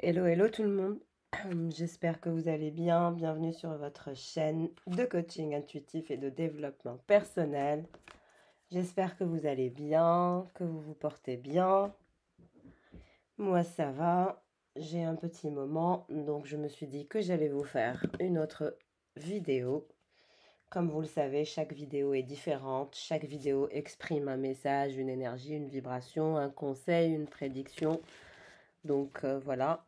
Hello, hello tout le monde. J'espère que vous allez bien. Bienvenue sur votre chaîne de coaching intuitif et de développement personnel. J'espère que vous allez bien, que vous vous portez bien. Moi, ça va. J'ai un petit moment, donc je me suis dit que j'allais vous faire une autre vidéo. Comme vous le savez, chaque vidéo est différente. Chaque vidéo exprime un message, une énergie, une vibration, un conseil, une prédiction. Donc voilà.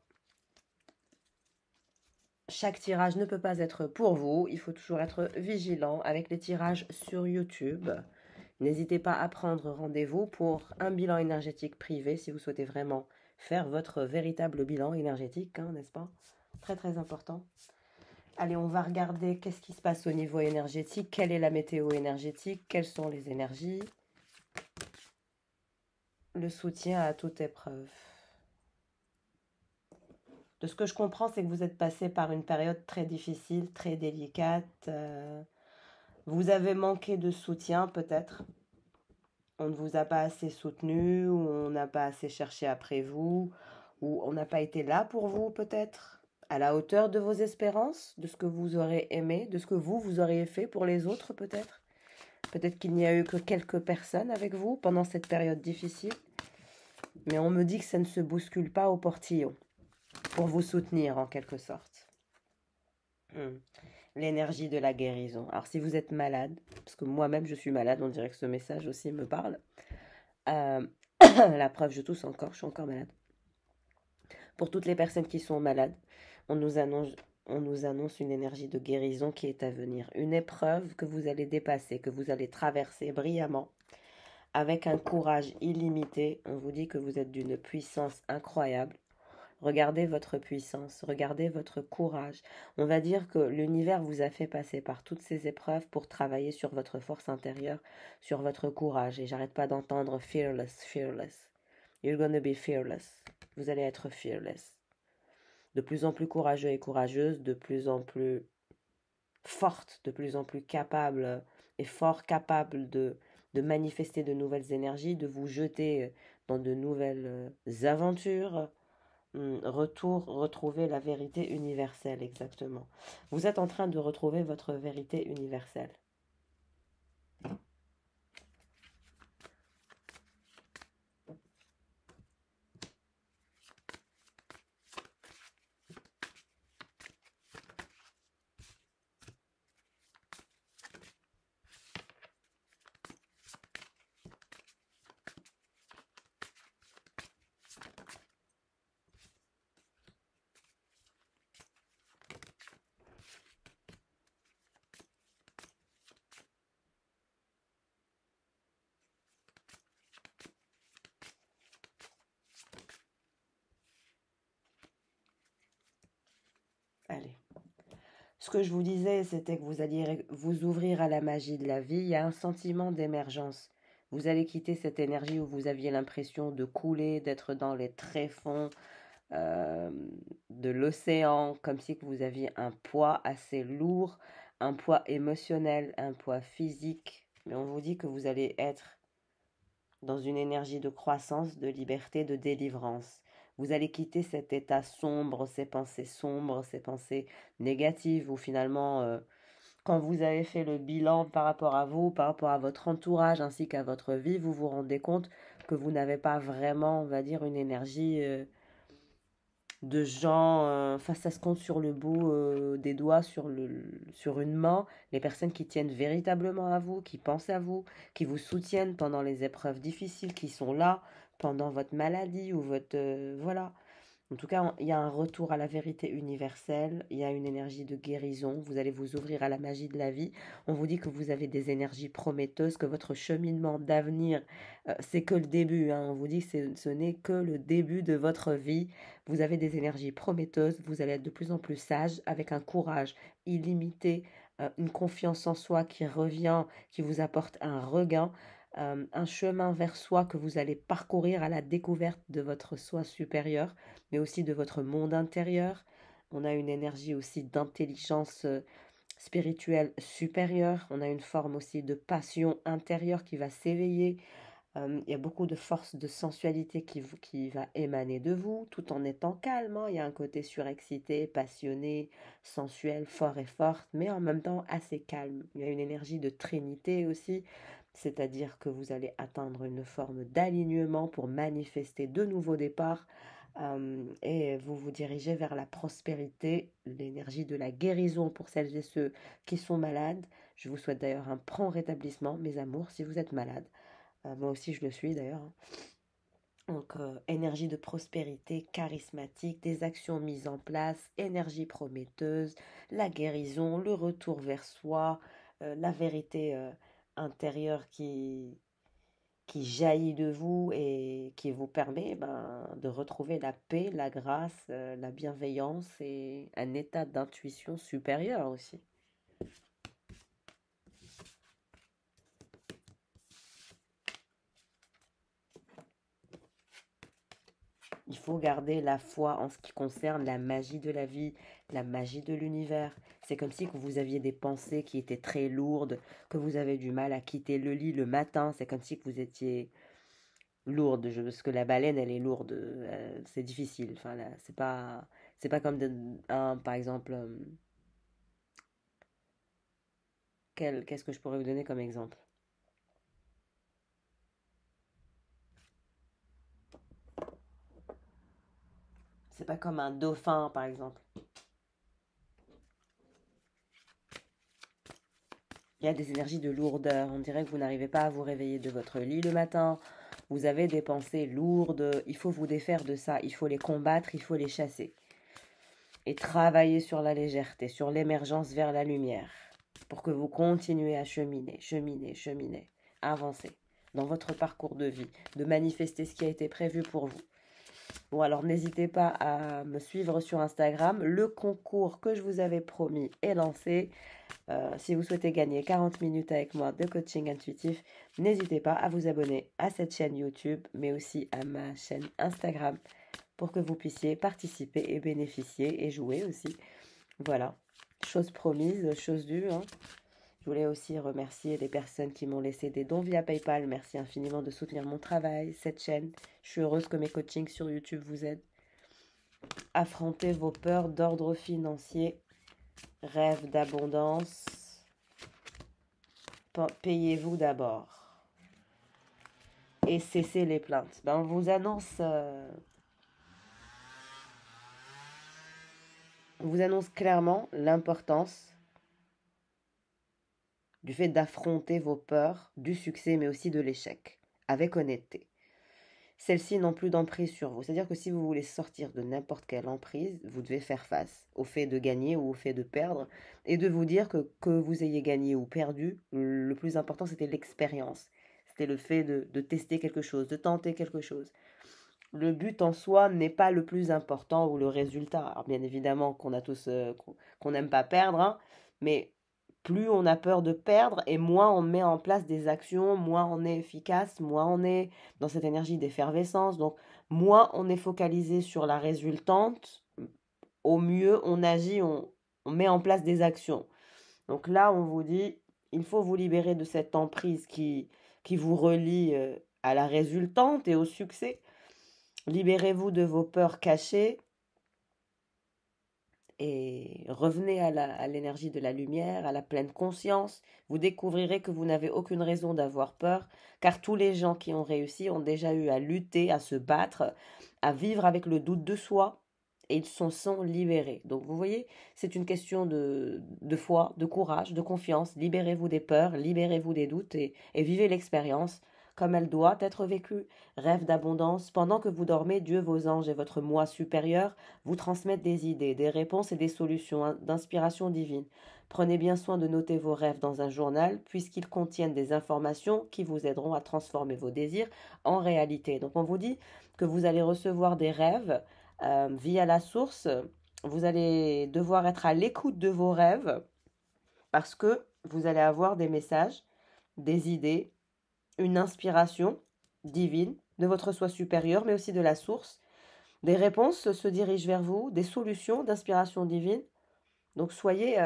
Chaque tirage ne peut pas être pour vous. Il faut toujours être vigilant avec les tirages sur YouTube. N'hésitez pas à prendre rendez-vous pour un bilan énergétique privé si vous souhaitez vraiment faire votre véritable bilan énergétique, hein, n'est-ce pas? Très très important. Allez, on va regarder qu'est-ce qui se passe au niveau énergétique, quelle est la météo énergétique, quelles sont les énergies. Le soutien à toute épreuve. De ce que je comprends, c'est que vous êtes passé par une période très difficile, très délicate. Vous avez manqué de soutien peut-être. On ne vous a pas assez soutenu, ou on n'a pas assez cherché après vous, ou on n'a pas été là pour vous peut-être, à la hauteur de vos espérances, de ce que vous aurez aimé, de ce que vous auriez fait pour les autres peut-être. Peut-être qu'il n'y a eu que quelques personnes avec vous pendant cette période difficile. Mais on me dit que ça ne se bouscule pas au portillon, pour vous soutenir en quelque sorte. L'énergie de la guérison. Alors si vous êtes malade, parce que moi-même je suis malade, on dirait que ce message aussi me parle. La preuve, je tousse encore, je suis encore malade. Pour toutes les personnes qui sont malades, on nous annonce une énergie de guérison qui est à venir. Une épreuve que vous allez dépasser, que vous allez traverser brillamment, avec un courage illimité. On vous dit que vous êtes d'une puissance incroyable. Regardez votre puissance, regardez votre courage. On va dire que l'univers vous a fait passer par toutes ces épreuves pour travailler sur votre force intérieure, sur votre courage. Et j'arrête pas d'entendre fearless, fearless. You're gonna be fearless. Vous allez être fearless. De plus en plus courageux et courageuse, de plus en plus forte, de plus en plus capable et fort capable de manifester de nouvelles énergies, de vous jeter dans de nouvelles aventures. Retrouver la vérité universelle, exactement. Vous êtes en train de retrouver votre vérité universelle. Allez. Ce que je vous disais, c'était que vous alliez vous ouvrir à la magie de la vie. Il y a un sentiment d'émergence. Vous allez quitter cette énergie où vous aviez l'impression de couler, d'être dans les tréfonds de l'océan, comme si vous aviez un poids assez lourd, un poids émotionnel, un poids physique. Mais on vous dit que vous allez être dans une énergie de croissance, de liberté, de délivrance. Vous allez quitter cet état sombre, ces pensées négatives, où finalement, quand vous avez fait le bilan par rapport à vous, par rapport à votre entourage ainsi qu'à votre vie, vous vous rendez compte que vous n'avez pas vraiment, on va dire, une énergie de gens, enfin ça se compte sur le bout des doigts, sur une main, les personnes qui tiennent véritablement à vous, qui pensent à vous, qui vous soutiennent pendant les épreuves difficiles, qui sont là pendant votre maladie ou votre... voilà. En tout cas, il y a un retour à la vérité universelle, il y a une énergie de guérison, vous allez vous ouvrir à la magie de la vie. On vous dit que vous avez des énergies prometteuses, que votre cheminement d'avenir, c'est que le début, hein. On vous dit que ce n'est que le début de votre vie. Vous avez des énergies prometteuses, vous allez être de plus en plus sage, avec un courage illimité, une confiance en soi qui revient, qui vous apporte un regain. Un chemin vers soi que vous allez parcourir à la découverte de votre soi supérieur, mais aussi de votre monde intérieur. On a une énergie aussi d'intelligence spirituelle supérieure. On a une forme aussi de passion intérieure qui va s'éveiller. Il y a beaucoup de force de sensualité qui va émaner de vous, tout en étant calme, hein. Il y a un côté surexcité, passionné, sensuel, fort et forte, mais en même temps assez calme. Il y a une énergie de trinité aussi, c'est-à-dire que vous allez atteindre une forme d'alignement pour manifester de nouveaux départs, et vous vous dirigez vers la prospérité, l'énergie de la guérison pour celles et ceux qui sont malades. Je vous souhaite d'ailleurs un prompt rétablissement, mes amours, si vous êtes malade. Moi aussi, je le suis d'ailleurs, hein. Donc, énergie de prospérité charismatique, des actions mises en place, énergie prometteuse, la guérison, le retour vers soi, la vérité intérieure qui jaillit de vous et qui vous permet de retrouver la paix, la grâce, la bienveillance et un état d'intuition supérieur aussi. Il faut garder la foi en ce qui concerne la magie de la vie, la magie de l'univers. C'est comme si vous aviez des pensées qui étaient très lourdes, que vous avez du mal à quitter le lit le matin. C'est comme si vous étiez lourde. Parce que la baleine, elle est lourde. C'est difficile. Enfin, là, c'est pas comme par exemple, qu'est-ce que je pourrais vous donner comme exemple? C'est pas comme un dauphin, par exemple. Il y a des énergies de lourdeur. On dirait que vous n'arrivez pas à vous réveiller de votre lit le matin. Vous avez des pensées lourdes. Il faut vous défaire de ça. Il faut les combattre. Il faut les chasser. Et travailler sur la légèreté, sur l'émergence vers la lumière. Pour que vous continuez à cheminer, cheminer, cheminer. Avancer dans votre parcours de vie. De manifester ce qui a été prévu pour vous. Bon, alors n'hésitez pas à me suivre sur Instagram. Le concours que je vous avais promis est lancé. Si vous souhaitez gagner 40 minutes avec moi de coaching intuitif, n'hésitez pas à vous abonner à cette chaîne YouTube, mais aussi à ma chaîne Instagram pour que vous puissiez participer et bénéficier et jouer aussi. Voilà, chose promise, chose due, hein. Je voulais aussi remercier les personnes qui m'ont laissé des dons via PayPal. Merci infiniment de soutenir mon travail, cette chaîne. Je suis heureuse que mes coachings sur YouTube vous aident. Affrontez vos peurs d'ordre financier. Rêve d'abondance. Payez-vous d'abord. Et cessez les plaintes. On vous annonce clairement l'importance du fait d'affronter vos peurs, du succès, mais aussi de l'échec, avec honnêteté. Celles-ci n'ont plus d'emprise sur vous. C'est-à-dire que si vous voulez sortir de n'importe quelle emprise, vous devez faire face au fait de gagner ou au fait de perdre et de vous dire que vous ayez gagné ou perdu, le plus important, c'était l'expérience. C'était le fait de tester quelque chose, de tenter quelque chose. Le but en soi n'est pas le plus important ou le résultat. Alors bien évidemment qu'on a tous qu'on n'aime pas perdre, hein, mais plus on a peur de perdre et moins on met en place des actions, moins on est efficace, moins on est dans cette énergie d'effervescence. Donc moins on est focalisé sur la résultante, au mieux on agit, on met en place des actions. Donc là, on vous dit, il faut vous libérer de cette emprise qui vous relie à la résultante et au succès. Libérez-vous de vos peurs cachées et revenez à l'énergie de la lumière, à la pleine conscience. Vous découvrirez que vous n'avez aucune raison d'avoir peur, car tous les gens qui ont réussi ont déjà eu à lutter, à se battre, à vivre avec le doute de soi, et ils s'en sont libérés. Donc vous voyez, c'est une question de foi, de courage, de confiance. Libérez-vous des peurs, libérez-vous des doutes et vivez l'expérience comme elle doit être vécue. Rêve d'abondance. Pendant que vous dormez, Dieu, vos anges et votre moi supérieur vous transmettent des idées, des réponses et des solutions d'inspiration divine. Prenez bien soin de noter vos rêves dans un journal, puisqu'ils contiennent des informations qui vous aideront à transformer vos désirs en réalité. Donc on vous dit que vous allez recevoir des rêves via la source. Vous allez devoir être à l'écoute de vos rêves parce que vous allez avoir des messages, des idées, une inspiration divine de votre soi supérieur, mais aussi de la source. Des réponses se dirigent vers vous, des solutions d'inspiration divine. Donc soyez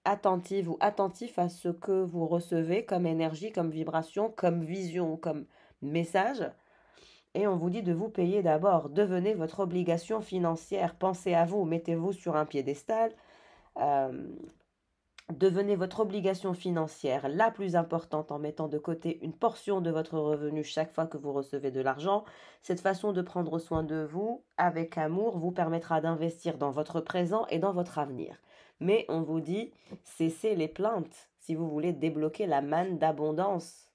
attentive ou attentif à ce que vous recevez comme énergie, comme vibration, comme vision, comme message. Et on vous dit de vous payer d'abord. Devenez votre obligation financière. Pensez à vous, mettez-vous sur un piédestal. Devenez votre obligation financière la plus importante en mettant de côté une portion de votre revenu chaque fois que vous recevez de l'argent. Cette façon de prendre soin de vous avec amour vous permettra d'investir dans votre présent et dans votre avenir. Mais on vous dit, cessez les plaintes si vous voulez débloquer la manne d'abondance.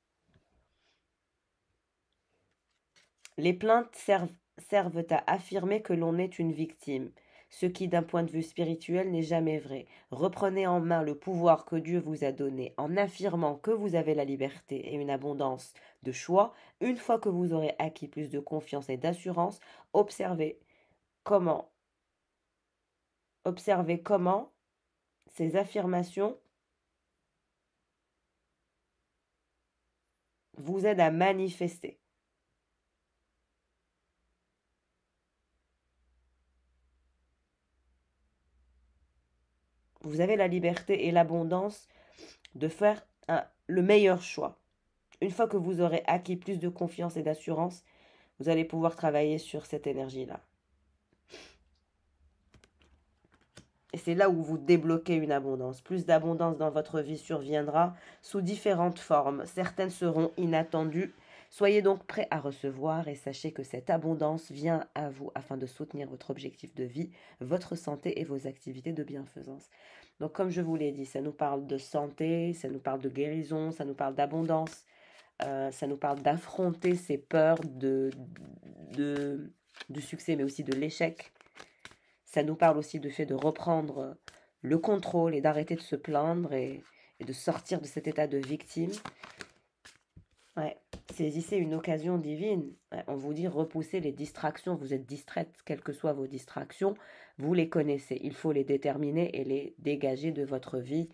Les plaintes servent à affirmer que l'on est une victime, ce qui d'un point de vue spirituel n'est jamais vrai. Reprenez en main le pouvoir que Dieu vous a donné en affirmant que vous avez la liberté et une abondance de choix. Une fois que vous aurez acquis plus de confiance et d'assurance, observez comment ces affirmations vous aident à manifester. Vous avez la liberté et l'abondance de faire le meilleur choix. Une fois que vous aurez acquis plus de confiance et d'assurance, vous allez pouvoir travailler sur cette énergie-là. Et c'est là où vous débloquez une abondance. Plus d'abondance dans votre vie surviendra sous différentes formes. Certaines seront inattendues. Soyez donc prêts à recevoir et sachez que cette abondance vient à vous afin de soutenir votre objectif de vie, votre santé et vos activités de bienfaisance. Donc comme je vous l'ai dit, ça nous parle de santé, ça nous parle de guérison, ça nous parle d'abondance, ça nous parle d'affronter ces peurs du succès mais aussi de l'échec. Ça nous parle aussi du fait de reprendre le contrôle et d'arrêter de se plaindre et de sortir de cet état de victime. Ouais. Saisissez une occasion divine. Ouais. On vous dit repousser les distractions. Vous êtes distraite, quelles que soient vos distractions, vous les connaissez. Il faut les déterminer et les dégager de votre vie.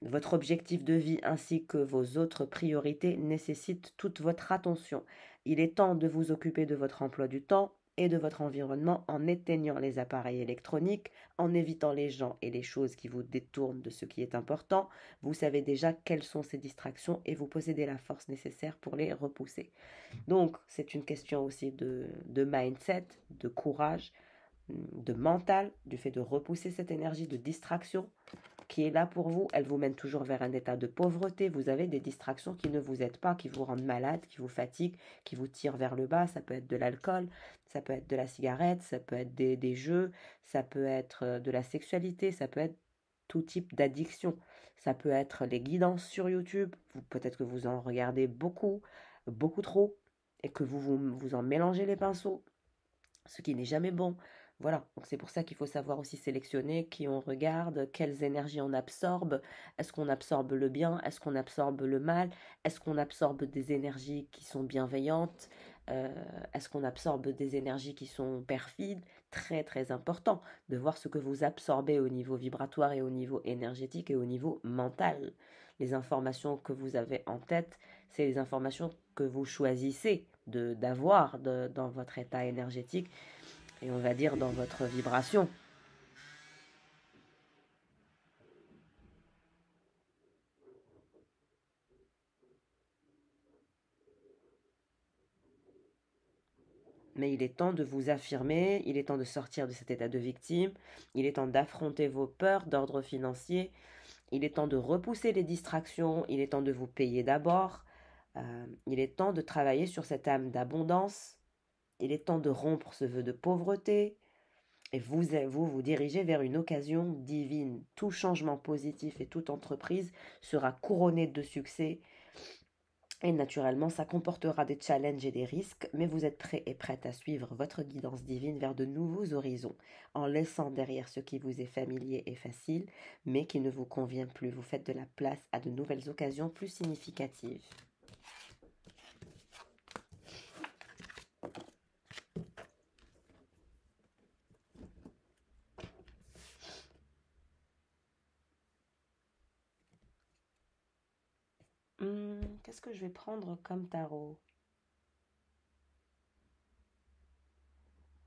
Votre objectif de vie ainsi que vos autres priorités nécessitent toute votre attention. Il est temps de vous occuper de votre emploi du temps et de votre environnement en éteignant les appareils électroniques, en évitant les gens et les choses qui vous détournent de ce qui est important. Vous savez déjà quelles sont ces distractions et vous possédez la force nécessaire pour les repousser. Donc, c'est une question aussi de mindset, de courage, de mental, du fait de repousser cette énergie de distraction qui est là pour vous. Elle vous mène toujours vers un état de pauvreté. Vous avez des distractions qui ne vous aident pas, qui vous rendent malade, qui vous fatiguent, qui vous tirent vers le bas. Ça peut être de l'alcool, ça peut être de la cigarette, ça peut être des jeux, ça peut être de la sexualité, ça peut être tout type d'addiction. Ça peut être les guidances sur YouTube. Peut-être que vous en regardez beaucoup, beaucoup trop, et que vous en mélangez les pinceaux, ce qui n'est jamais bon. Voilà, donc c'est pour ça qu'il faut savoir aussi sélectionner qui on regarde, quelles énergies on absorbe, est-ce qu'on absorbe le bien, est-ce qu'on absorbe le mal, est-ce qu'on absorbe des énergies qui sont bienveillantes, est-ce qu'on absorbe des énergies qui sont perfides. Très très important de voir ce que vous absorbez au niveau vibratoire et au niveau énergétique et au niveau mental. Les informations que vous avez en tête, c'est les informations que vous choisissez d'avoir dans votre état énergétique et on va dire dans votre vibration. Mais il est temps de vous affirmer, il est temps de sortir de cet état de victime, il est temps d'affronter vos peurs d'ordre financier, il est temps de repousser les distractions, il est temps de vous payer d'abord, il est temps de travailler sur cette âme d'abondance, il est temps de rompre ce vœu de pauvreté, et vous dirigez vers une occasion divine. Tout changement positif et toute entreprise sera couronné de succès. Et naturellement, ça comportera des challenges et des risques, mais vous êtes prêt et prête à suivre votre guidance divine vers de nouveaux horizons, en laissant derrière ce qui vous est familier et facile, mais qui ne vous convient plus. Vous faites de la place à de nouvelles occasions plus significatives. Qu'est-ce que je vais prendre comme tarot?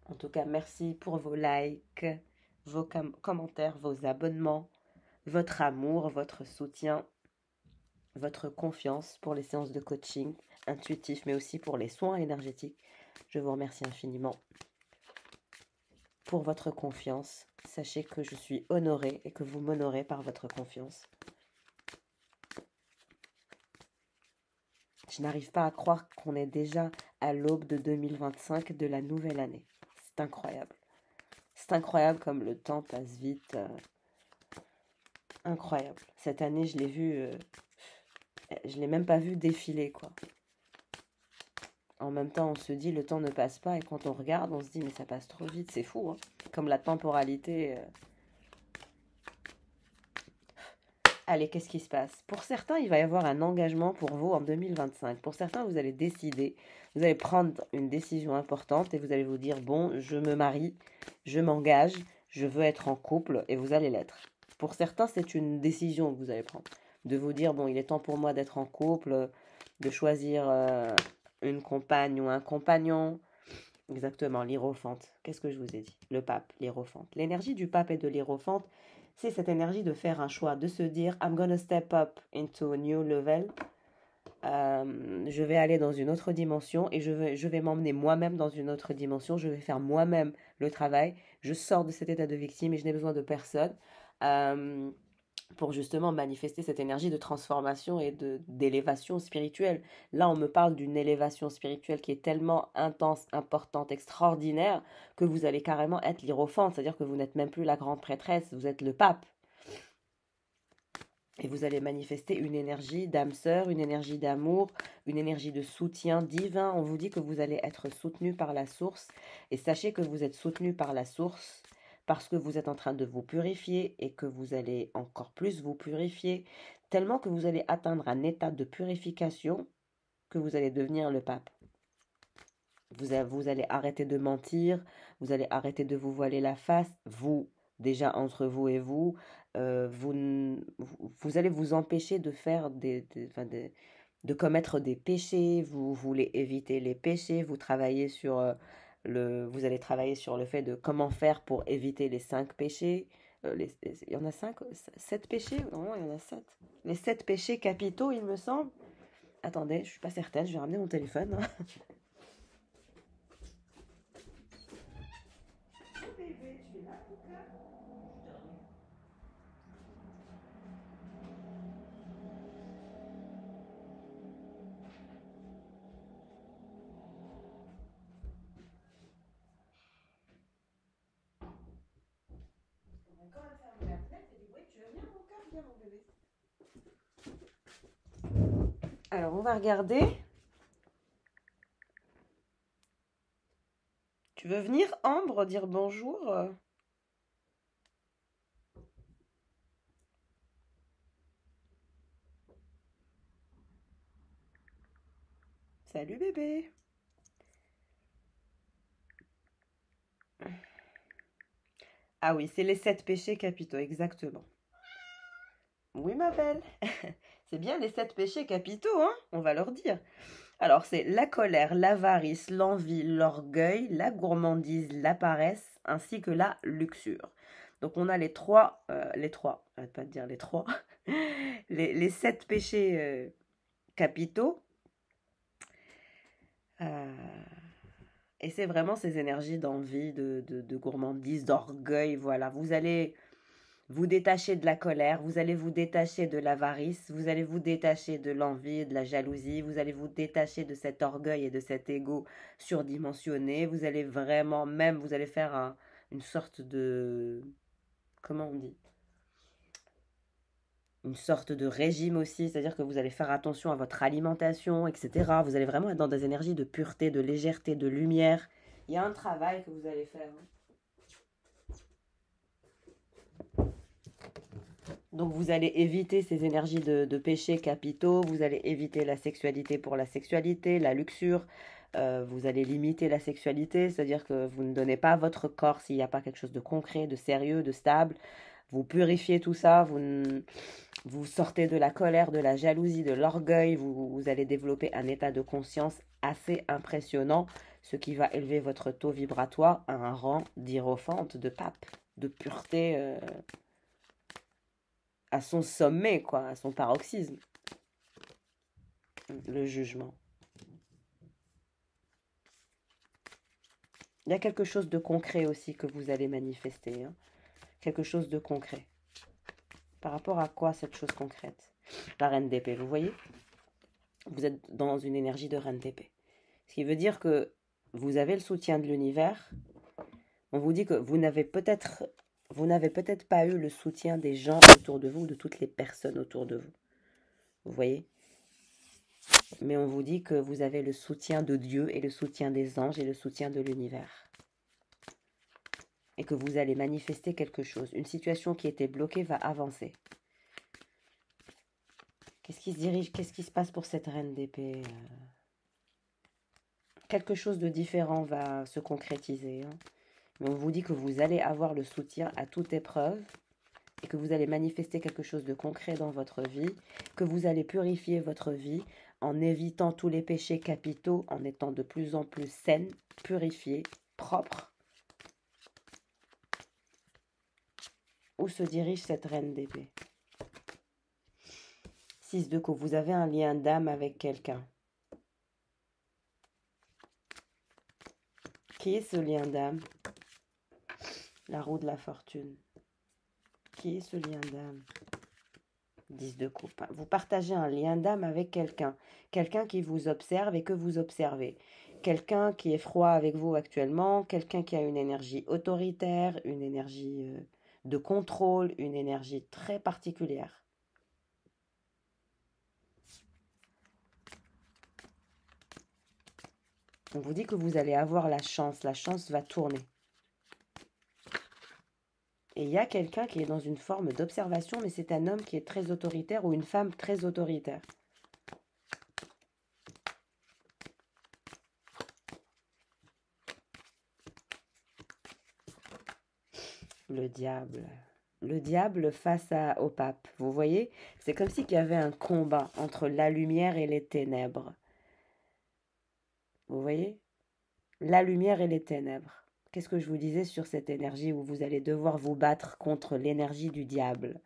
En tout cas, merci pour vos likes, vos commentaires, vos abonnements, votre amour, votre soutien, votre confiance pour les séances de coaching intuitif, mais aussi pour les soins énergétiques. Je vous remercie infiniment pour votre confiance. Sachez que je suis honorée et que vous m'honorez par votre confiance. Je n'arrive pas à croire qu'on est déjà à l'aube de 2025, de la nouvelle année. C'est incroyable. C'est incroyable comme le temps passe vite. Incroyable. Cette année, je l'ai vu, je ne l'ai même pas vu défiler, quoi. En même temps, on se dit, le temps ne passe pas, et quand on regarde, on se dit, mais ça passe trop vite, c'est fou, hein. Comme la temporalité. Allez, qu'est-ce qui se passe? Pour certains, il va y avoir un engagement pour vous en 2025. Pour certains, vous allez décider, vous allez prendre une décision importante et vous allez vous dire, bon, je me marie, je m'engage, je veux être en couple et vous allez l'être. Pour certains, c'est une décision que vous allez prendre. De vous dire, bon, il est temps pour moi d'être en couple, de choisir une compagne ou un compagnon. Exactement, l'hiérophante. Qu'est-ce que je vous ai dit? Le pape, l'hiérophante. L'énergie du pape et de l'hiérophante, c'est cette énergie de faire un choix, de se dire I'm gonna step up into a new level. Je vais aller dans une autre dimension et je vais m'emmener moi-même dans une autre dimension. Je vais faire moi-même le travail. Je sors de cet état de victime et je n'ai besoin de personne pour justement manifester cette énergie de transformation et d'élévation spirituelle. Là, on me parle d'une élévation spirituelle qui est tellement intense, importante, extraordinaire, que vous allez carrément être l'hiérophante, c'est-à-dire que vous n'êtes même plus la grande prêtresse, vous êtes le pape. Et vous allez manifester une énergie d'âme sœur, une énergie d'amour, une énergie de soutien divin. On vous dit que vous allez être soutenu par la source. Et sachez que vous êtes soutenu par la source parce que vous êtes en train de vous purifier et que vous allez encore plus vous purifier, tellement que vous allez atteindre un état de purification que vous allez devenir le pape. Vous allez arrêter de mentir, vous allez arrêter de vous voiler la face, vous, déjà entre vous et vous, vous allez vous empêcher de faire de commettre des péchés, vous voulez éviter les péchés, vous allez travailler sur le fait de comment faire pour éviter les 5 péchés. Il y en a 5, 7 péchés? Non, il y en a 7. Les 7 péchés capitaux, il me semble. Attendez, je suis pas certaine, je vais ramener mon téléphone. Alors, on va regarder. Tu veux venir, Ambre, dire bonjour? Salut bébé. Ah oui, c'est les 7 péchés capitaux, exactement. Oui, ma belle. C'est bien les 7 péchés capitaux, hein? On va leur dire. Alors, c'est la colère, l'avarice, l'envie, l'orgueil, la gourmandise, la paresse, ainsi que la luxure. Donc, on a arrête pas de dire les trois, les 7 péchés capitaux. Et c'est vraiment ces énergies d'envie, de gourmandise, d'orgueil, voilà. Vous allez vous détacher de la colère, vous allez vous détacher de l'avarice, vous allez vous détacher de l'envie, de la jalousie, vous allez vous détacher de cet orgueil et de cet ego surdimensionné, vous allez vraiment, vous allez faire une sorte de, comment on dit? Une sorte de régime aussi, c'est-à-dire que vous allez faire attention à votre alimentation, etc. Vous allez vraiment être dans des énergies de pureté, de légèreté, de lumière. Il y a un travail que vous allez faire. Donc vous allez éviter ces énergies de péchés capitaux, vous allez éviter la sexualité pour la sexualité, la luxure, vous allez limiter la sexualité, c'est-à-dire que vous ne donnez pas votre corps s'il n'y a pas quelque chose de concret, de sérieux, de stable. Vous purifiez tout ça, vous sortez de la colère, de la jalousie, de l'orgueil, vous allez développer un état de conscience assez impressionnant, ce qui va élever votre taux vibratoire à un rang d'hiérophante, de pape, de pureté à son sommet, quoi, à son paroxysme. Le jugement. Il y a quelque chose de concret aussi que vous allez manifester. Hein. Quelque chose de concret. Par rapport à quoi cette chose concrète? La reine d'épée, vous voyez? Vous êtes dans une énergie de reine d'épée. Ce qui veut dire que vous avez le soutien de l'univers. On vous dit que vous n'avez peut-être pas eu le soutien des gens autour de vous, de toutes les personnes autour de vous. Vous voyez? Mais on vous dit que vous avez le soutien de Dieu et le soutien des anges et le soutien de l'univers. Et que vous allez manifester quelque chose. Une situation qui était bloquée va avancer. Qu'est-ce qui se passe pour cette reine d'épée? Quelque chose de différent va se concrétiser. Hein. Mais on vous dit que vous allez avoir le soutien à toute épreuve et que vous allez manifester quelque chose de concret dans votre vie, que vous allez purifier votre vie en évitant tous les péchés capitaux, en étant de plus en plus saine, purifiée, propre. Où se dirige cette reine d'épée? 6 de coupe, vous avez un lien d'âme avec quelqu'un. Qui est ce lien d'âme? La roue de la fortune. Qui est ce lien d'âme? 10 de coupe. Vous partagez un lien d'âme avec quelqu'un. Quelqu'un qui vous observe et que vous observez. Quelqu'un qui est froid avec vous actuellement. Quelqu'un qui a une énergie autoritaire, une énergie de contrôle, une énergie très particulière. On vous dit que vous allez avoir la chance va tourner. Et il y a quelqu'un qui est dans une forme d'observation, mais c'est un homme qui est très autoritaire ou une femme très autoritaire. Le diable. Le diable face au pape. Vous voyez? C'est comme si il y avait un combat entre la lumière et les ténèbres. Vous voyez? La lumière et les ténèbres. Qu'est-ce que je vous disais sur cette énergie où vous allez devoir vous battre contre l'énergie du diable?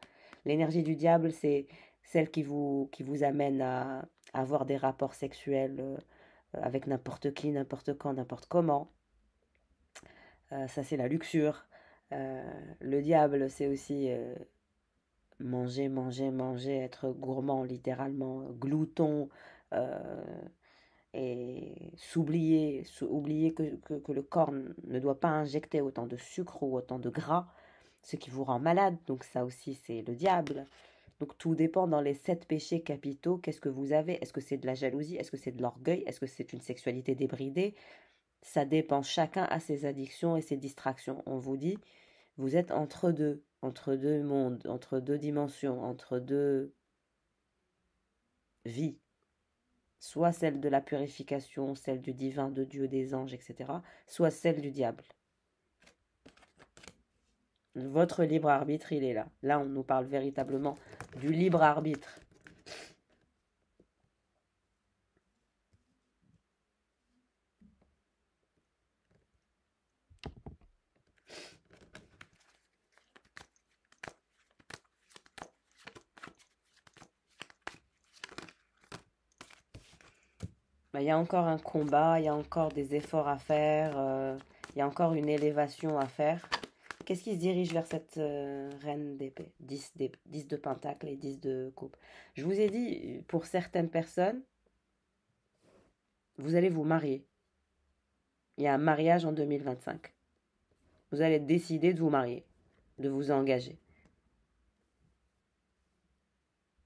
L'énergie du diable, c'est celle qui vous amène à avoir des rapports sexuels avec n'importe qui, n'importe quand, n'importe comment. Ça, c'est la luxure. Le diable, c'est aussi manger, manger, manger, être gourmand, littéralement, glouton, et oublier que le corps ne doit pas injecter autant de sucre ou autant de gras, ce qui vous rend malade. Donc ça aussi, c'est le diable. Donc tout dépend dans les 7 péchés capitaux. Qu'est-ce que vous avez? Est-ce que c'est de la jalousie? Est-ce que c'est de l'orgueil? Est-ce que c'est une sexualité débridée? Ça dépend. Chacun a ses addictions et ses distractions. On vous dit, vous êtes entre deux mondes, entre deux dimensions, entre deux vies. Soit celle de la purification, celle du divin, de Dieu, des anges, etc. Soit celle du diable. Votre libre arbitre, il est là. Là, on nous parle véritablement du libre arbitre. Il y a encore un combat, il y a encore des efforts à faire, il y a encore une élévation à faire. Qu'est-ce qui se dirige vers cette reine d'épée? 10 de pentacle et 10 de coupe. Je vous ai dit, pour certaines personnes, vous allez vous marier. Il y a un mariage en 2025. Vous allez décider de vous marier, de vous engager.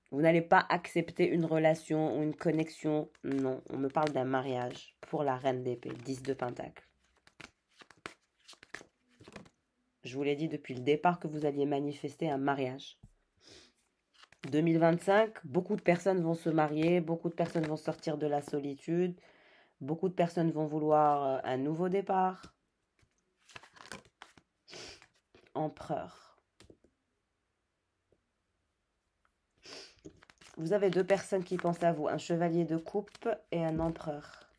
Vous n'allez pas accepter une relation ou une connexion. Non, on me parle d'un mariage pour la reine d'épée, 10 de pentacle. Je vous l'ai dit depuis le départ que vous alliez manifester un mariage. 2025, beaucoup de personnes vont se marier, beaucoup de personnes vont sortir de la solitude, beaucoup de personnes vont vouloir un nouveau départ. Empereur. Vous avez 2 personnes qui pensent à vous, un chevalier de coupe et un empereur.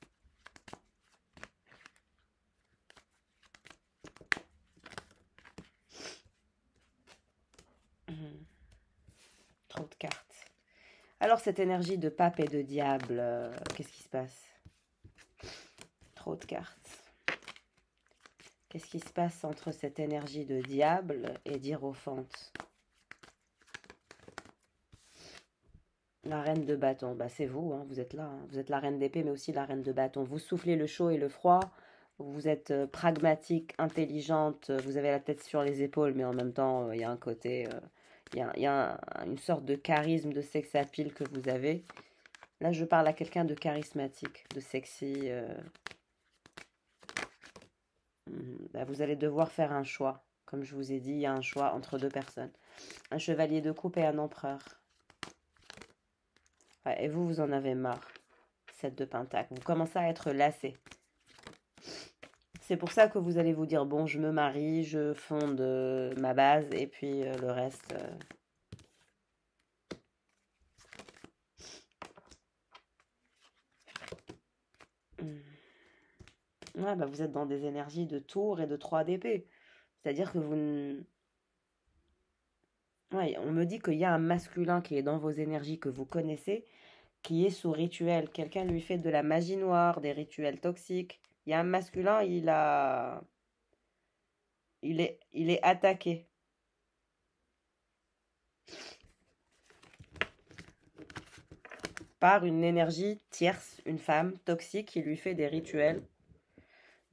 Trop de cartes. Alors, cette énergie de pape et de diable, qu'est-ce qui se passe? Trop de cartes. Qu'est-ce qui se passe entre cette énergie de diable et d'hiérophante? La reine de bâton, bah c'est vous, hein, vous êtes là. Hein. Vous êtes la reine d'épée, mais aussi la reine de bâton. Vous soufflez le chaud et le froid. Vous êtes pragmatique, intelligente. Vous avez la tête sur les épaules, mais en même temps, il y a un côté... il y a une sorte de charisme, de sex appeal que vous avez. Là, je parle à quelqu'un de charismatique, de sexy. Bah, vous allez devoir faire un choix. Comme je vous ai dit, il y a un choix entre deux personnes. Un chevalier de coupe et un empereur. Ouais, et vous, vous en avez marre. 7 de pentacle. Vous commencez à être lassé. C'est pour ça que vous allez vous dire, bon, je me marie, je fonde ma base, et puis le reste... Ouais, bah vous êtes dans des énergies de tour et de 3 d'épée. C'est-à-dire que vous... Ouais, on me dit qu'il y a un masculin qui est dans vos énergies que vous connaissez, qui est sous rituel. Quelqu'un lui fait de la magie noire, des rituels toxiques. Il y a un masculin, il est attaqué. Par une énergie tierce, une femme toxique qui lui fait des rituels.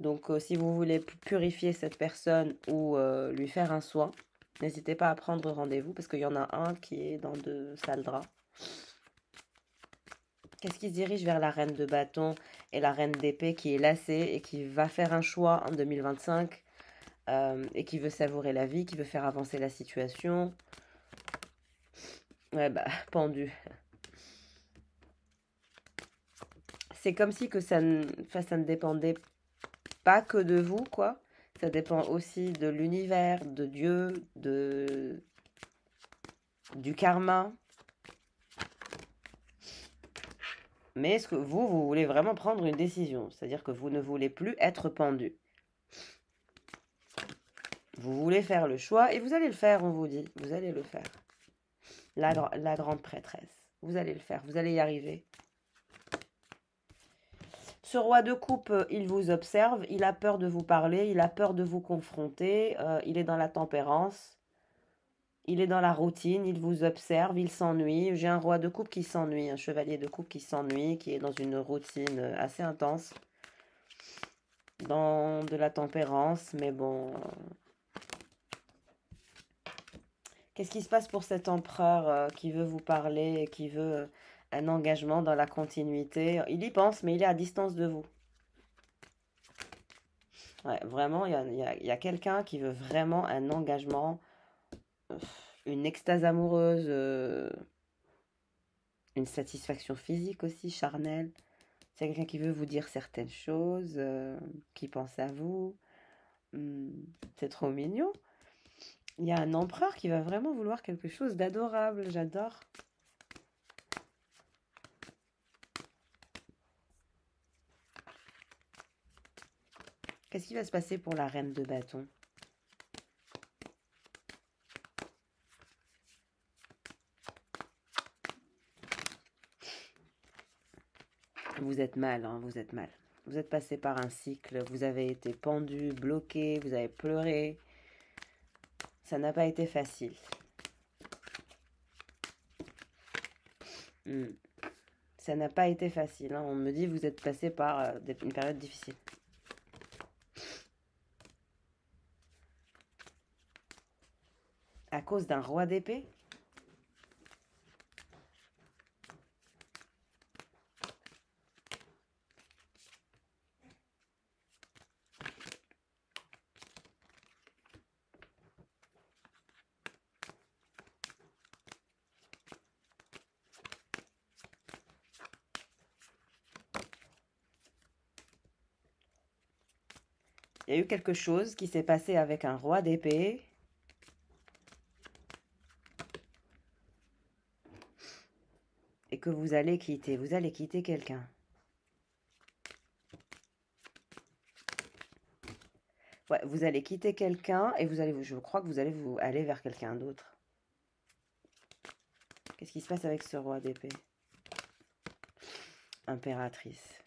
Donc si vous voulez purifier cette personne ou lui faire un soin, n'hésitez pas à prendre rendez-vous parce qu'il y en a un qui est dans de sales draps. Qu'est-ce qui se dirige vers la reine de bâton et la reine d'épée qui est lassée et qui va faire un choix en 2025 et qui veut savourer la vie, qui veut faire avancer la situation. Ouais, bah, pendu. C'est comme si que ça ne dépendait pas que de vous, quoi. Ça dépend aussi de l'univers, de Dieu, du karma. Mais est-ce que vous voulez vraiment prendre une décision? C'est-à-dire que vous ne voulez plus être pendu. Vous voulez faire le choix et vous allez le faire, on vous dit. Vous allez le faire. La grande prêtresse. Vous allez le faire, vous allez y arriver. Ce roi de coupe, il vous observe, il a peur de vous parler, il a peur de vous confronter, il est dans la tempérance, il est dans la routine, il vous observe, il s'ennuie. J'ai un roi de coupe qui s'ennuie, un chevalier de coupe qui s'ennuie, qui est dans une routine assez intense, dans de la tempérance, mais bon... Qu'est-ce qui se passe pour cet empereur qui veut vous parler et qui veut un engagement dans la continuité? Il y pense, mais il est à distance de vous. Ouais, vraiment, il y a quelqu'un qui veut vraiment un engagement, une extase amoureuse, une satisfaction physique aussi, charnelle. C'est quelqu'un qui veut vous dire certaines choses, qui pense à vous. C'est trop mignon. Il y a un empereur qui va vraiment vouloir quelque chose d'adorable. J'adore. Qu'est-ce qui va se passer pour la reine de bâton? Vous êtes mal, hein, vous êtes mal. Vous êtes passé par un cycle, vous avez été pendu, bloqué, vous avez pleuré. Ça n'a pas été facile. Ça n'a pas été facile. Hein. On me dit que vous êtes passé par une période difficile. À cause d'un roi d'épée? Il y a eu quelque chose qui s'est passé avec un roi d'épée. Et que vous allez quitter. Vous allez quitter quelqu'un. Ouais, vous allez quitter quelqu'un et je crois que vous allez aller vers quelqu'un d'autre. Qu'est-ce qui se passe avec ce roi d'épée? Impératrice.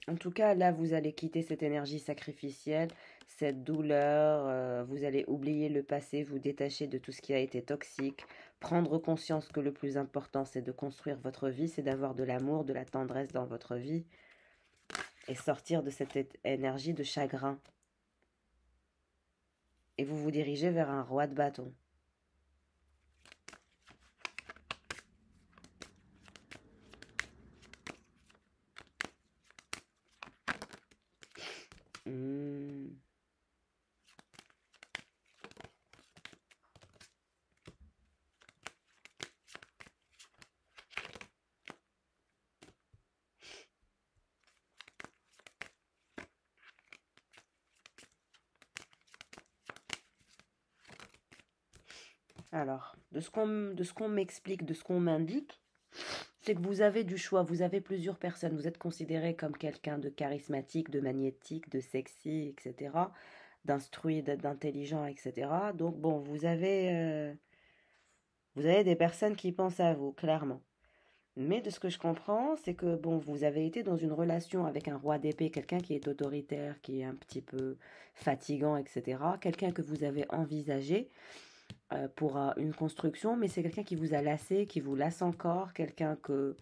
En tout cas, là, vous allez quitter cette énergie sacrificielle, cette douleur, vous allez oublier le passé, vous détacher de tout ce qui a été toxique, prendre conscience que le plus important, c'est de construire votre vie, c'est d'avoir de l'amour, de la tendresse dans votre vie, et sortir de cette énergie de chagrin. Et vous vous dirigez vers un roi de bâton. Alors, de ce qu'on m'explique, de ce qu'on m'indique, c'est que vous avez du choix, vous avez plusieurs personnes, vous êtes considéré comme quelqu'un de charismatique, de magnétique, de sexy, etc., d'instruit, d'intelligent, etc. Donc bon, vous avez des personnes qui pensent à vous, clairement. Mais de ce que je comprends, c'est que bon, vous avez été dans une relation avec un roi d'épée, quelqu'un qui est autoritaire, qui est un petit peu fatigant, etc. Quelqu'un que vous avez envisagé pour une construction, mais c'est quelqu'un qui vous a lassé, qui vous lasse encore, quelqu'un que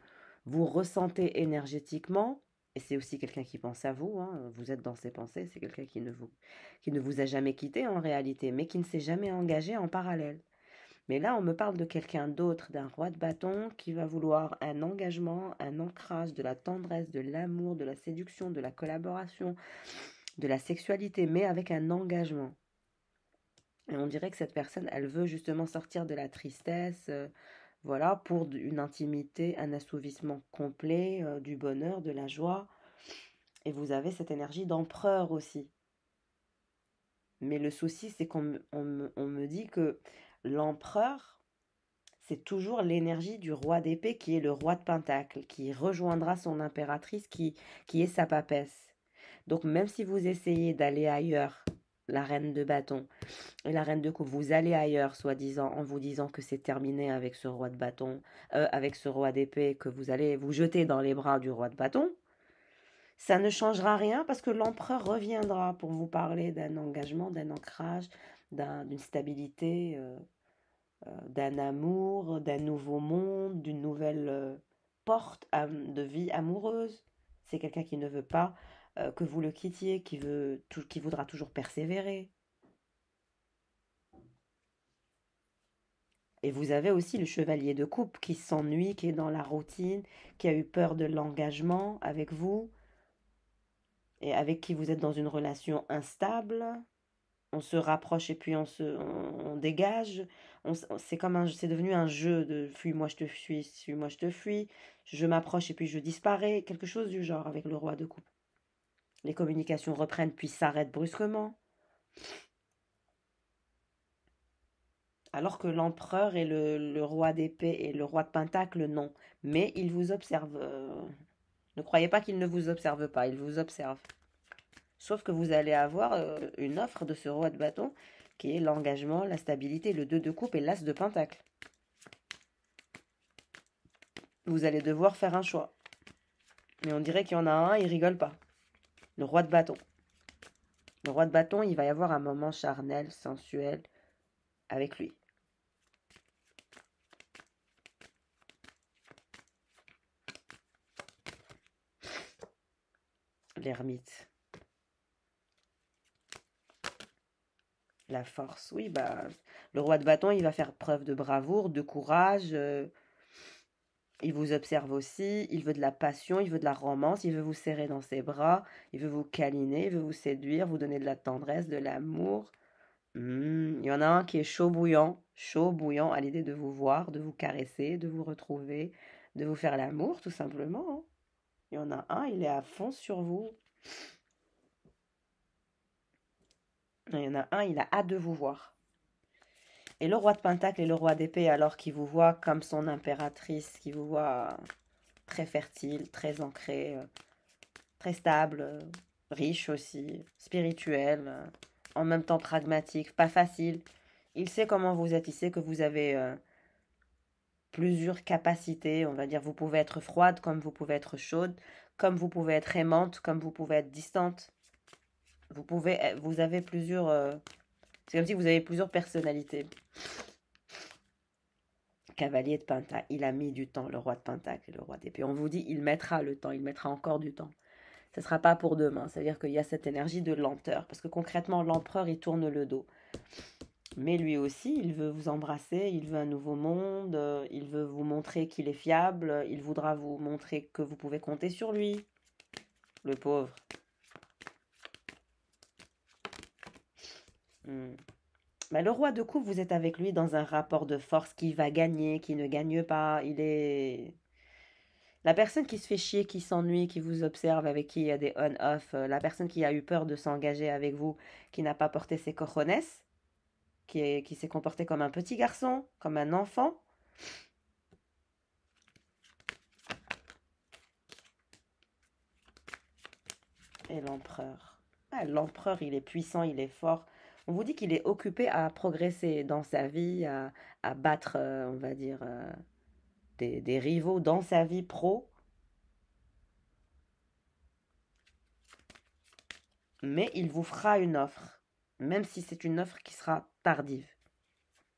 vous ressentez énergétiquement, et c'est aussi quelqu'un qui pense à vous, hein, vous êtes dans ses pensées, c'est quelqu'un qui ne vous a jamais quitté en réalité, mais qui ne s'est jamais engagé en parallèle. Mais là, on me parle de quelqu'un d'autre, d'un roi de bâton, qui va vouloir un engagement, un ancrage, de la tendresse, de l'amour, de la séduction, de la collaboration, de la sexualité, mais avec un engagement. Et on dirait que cette personne, elle veut justement sortir de la tristesse, voilà, pour une intimité, un assouvissement complet, du bonheur, de la joie. Et vous avez cette énergie d'empereur aussi. Mais le souci, c'est on me dit que l'empereur, c'est toujours l'énergie du roi d'épée qui est le roi de pentacle, qui rejoindra son impératrice, qui est sa papesse. Donc même si vous essayez d'aller ailleurs, la reine de bâton, et la reine de coupe, vous allez ailleurs, soi-disant, en vous disant que c'est terminé avec ce roi de bâton, avec ce roi d'épée, que vous allez vous jeter dans les bras du roi de bâton, ça ne changera rien parce que l'empereur reviendra pour vous parler d'un engagement, d'un ancrage, d'une stabilité, d'un amour, d'un nouveau monde, d'une nouvelle porte de vie amoureuse. C'est quelqu'un qui ne veut pas que vous le quittiez, qui voudra toujours persévérer. Et vous avez aussi le chevalier de coupe qui s'ennuie, qui est dans la routine, qui a eu peur de l'engagement avec vous et avec qui vous êtes dans une relation instable. On se rapproche et puis on dégage. C'est devenu un jeu de fuis-moi, je te fuis, fuis-moi, je te fuis. Je m'approche et puis je disparais. Quelque chose du genre avec le roi de coupe. Les communications reprennent puis s'arrêtent brusquement. Alors que l'empereur et le roi d'épée et le roi de pentacle, non. Mais ils vous observent. Ne croyez pas qu'ils ne vous observent pas, ils vous observent. Sauf que vous allez avoir une offre de ce roi de bâton qui est l'engagement, la stabilité, le 2 de coupe et l'as de pentacle. Vous allez devoir faire un choix. Mais on dirait qu'il y en a un, il rigole pas. Le roi de bâton. Le roi de bâton, il va y avoir un moment charnel, sensuel avec lui. L'ermite. La force, oui, bah, le roi de bâton, il va faire preuve de bravoure, de courage. Il vous observe aussi, il veut de la passion, il veut de la romance, il veut vous serrer dans ses bras, il veut vous câliner, il veut vous séduire, vous donner de la tendresse, de l'amour. Il y en a un qui est chaud bouillant à l'idée de vous voir, de vous caresser, de vous retrouver, de vous faire l'amour, tout simplement, hein. Il y en a un, il est à fond sur vous. Il y en a un, il a hâte de vous voir. Et le roi de Pentacle et le roi d'épée, alors qu'il vous voit comme son impératrice, qui vous voit très fertile, très ancré, très stable, riche aussi, spirituel, en même temps pragmatique, pas facile. Il sait comment vous êtes, il sait que vous avez plusieurs capacités, on va dire. Vous pouvez être froide comme vous pouvez être chaude, comme vous pouvez être aimante, comme vous pouvez être distante. Vous avez plusieurs. C'est comme si vous avez plusieurs personnalités. Cavalier de Pentacle, il a mis du temps, le roi de Pentacle et le roi d'épée. On vous dit, il mettra le temps, il mettra encore du temps. Ce ne sera pas pour demain. C'est-à-dire qu'il y a cette énergie de lenteur. Parce que concrètement, l'empereur, il tourne le dos. Mais lui aussi, il veut vous embrasser, il veut un nouveau monde, il veut vous montrer qu'il est fiable, il voudra vous montrer que vous pouvez compter sur lui. Le pauvre. Hmm. Mais le roi de coupe, vous êtes avec lui dans un rapport de force qui va gagner, qui ne gagne pas. Il est la personne qui se fait chier, qui s'ennuie, qui vous observe, avec qui il y a des on-off, la personne qui a eu peur de s'engager avec vous, qui n'a pas porté ses cojones, qui s'est comporté comme un petit garçon, comme un enfant. Et l'empereur. Ah, l'empereur, il est puissant, il est fort. On vous dit qu'il est occupé à progresser dans sa vie, à battre, on va dire, des rivaux dans sa vie pro. Mais il vous fera une offre, même si c'est une offre qui sera tardive.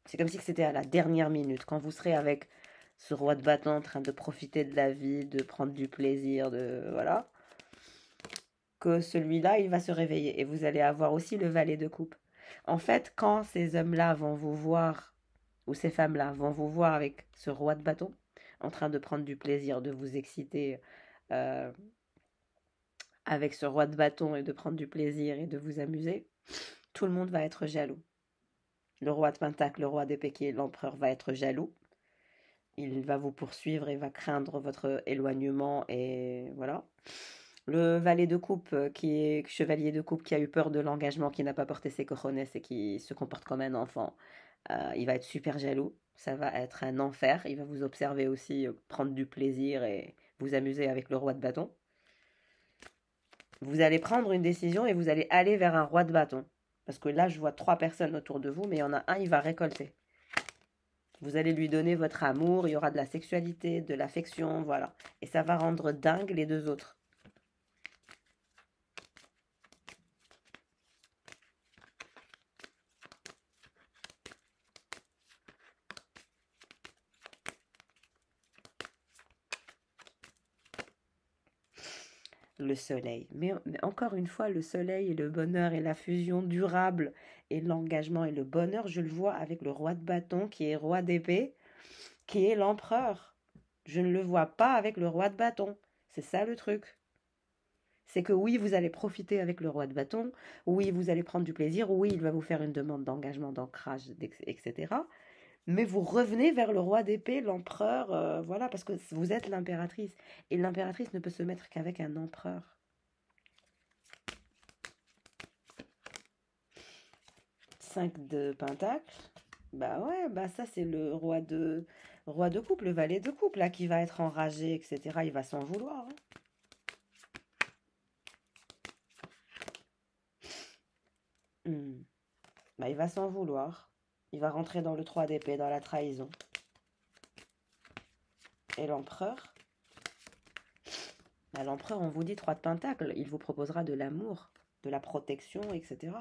C'est comme si c'était à la dernière minute, quand vous serez avec ce roi de bâton en train de profiter de la vie, de prendre du plaisir, de voilà, que celui-là, il va se réveiller. Et vous allez avoir aussi le valet de coupe. En fait, quand ces hommes-là vont vous voir, ou ces femmes-là vont vous voir avec ce roi de bâton, en train de prendre du plaisir, de vous exciter euh, avec ce roi de bâton et de prendre du plaisir et de vous amuser, tout le monde va être jaloux. Le roi de Pentacle, le roi d'épée qui est l'empereur va être jaloux. Il va vous poursuivre et va craindre votre éloignement et voilà. Le valet de coupe qui est chevalier de coupe qui a eu peur de l'engagement, qui n'a pas porté ses cojones et qui se comporte comme un enfant, il va être super jaloux. Ça va être un enfer. Il va vous observer aussi prendre du plaisir et vous amuser avec le roi de bâton. Vous allez prendre une décision et vous allez aller vers un roi de bâton. Parce que là, je vois 3 personnes autour de vous, mais il y en a un, il va récolter. Vous allez lui donner votre amour, il y aura de la sexualité, de l'affection, voilà. Et ça va rendre dingue les 2 autres. Le soleil. Mais encore une fois, le soleil et le bonheur et la fusion durable et l'engagement et le bonheur, je le vois avec le roi de bâton qui est roi d'épée, qui est l'empereur. Je ne le vois pas avec le roi de bâton. C'est ça le truc. C'est que oui, vous allez profiter avec le roi de bâton, oui, vous allez prendre du plaisir, oui, il va vous faire une demande d'engagement, d'ancrage, etc. Mais vous revenez vers le roi d'épée, l'empereur, voilà, parce que vous êtes l'impératrice. Et l'impératrice ne peut se mettre qu'avec un empereur. 5 de pentacle. Bah ouais, bah ça c'est le roi de coupe, le valet de coupe, là, qui va être enragé, etc. Il va s'en vouloir, hein. Hmm. Bah il va s'en vouloir. Il va rentrer dans le 3 d'épée, dans la trahison. Et l'empereur, bah, l'empereur, on vous dit 3 de pentacle, il vous proposera de l'amour, de la protection, etc.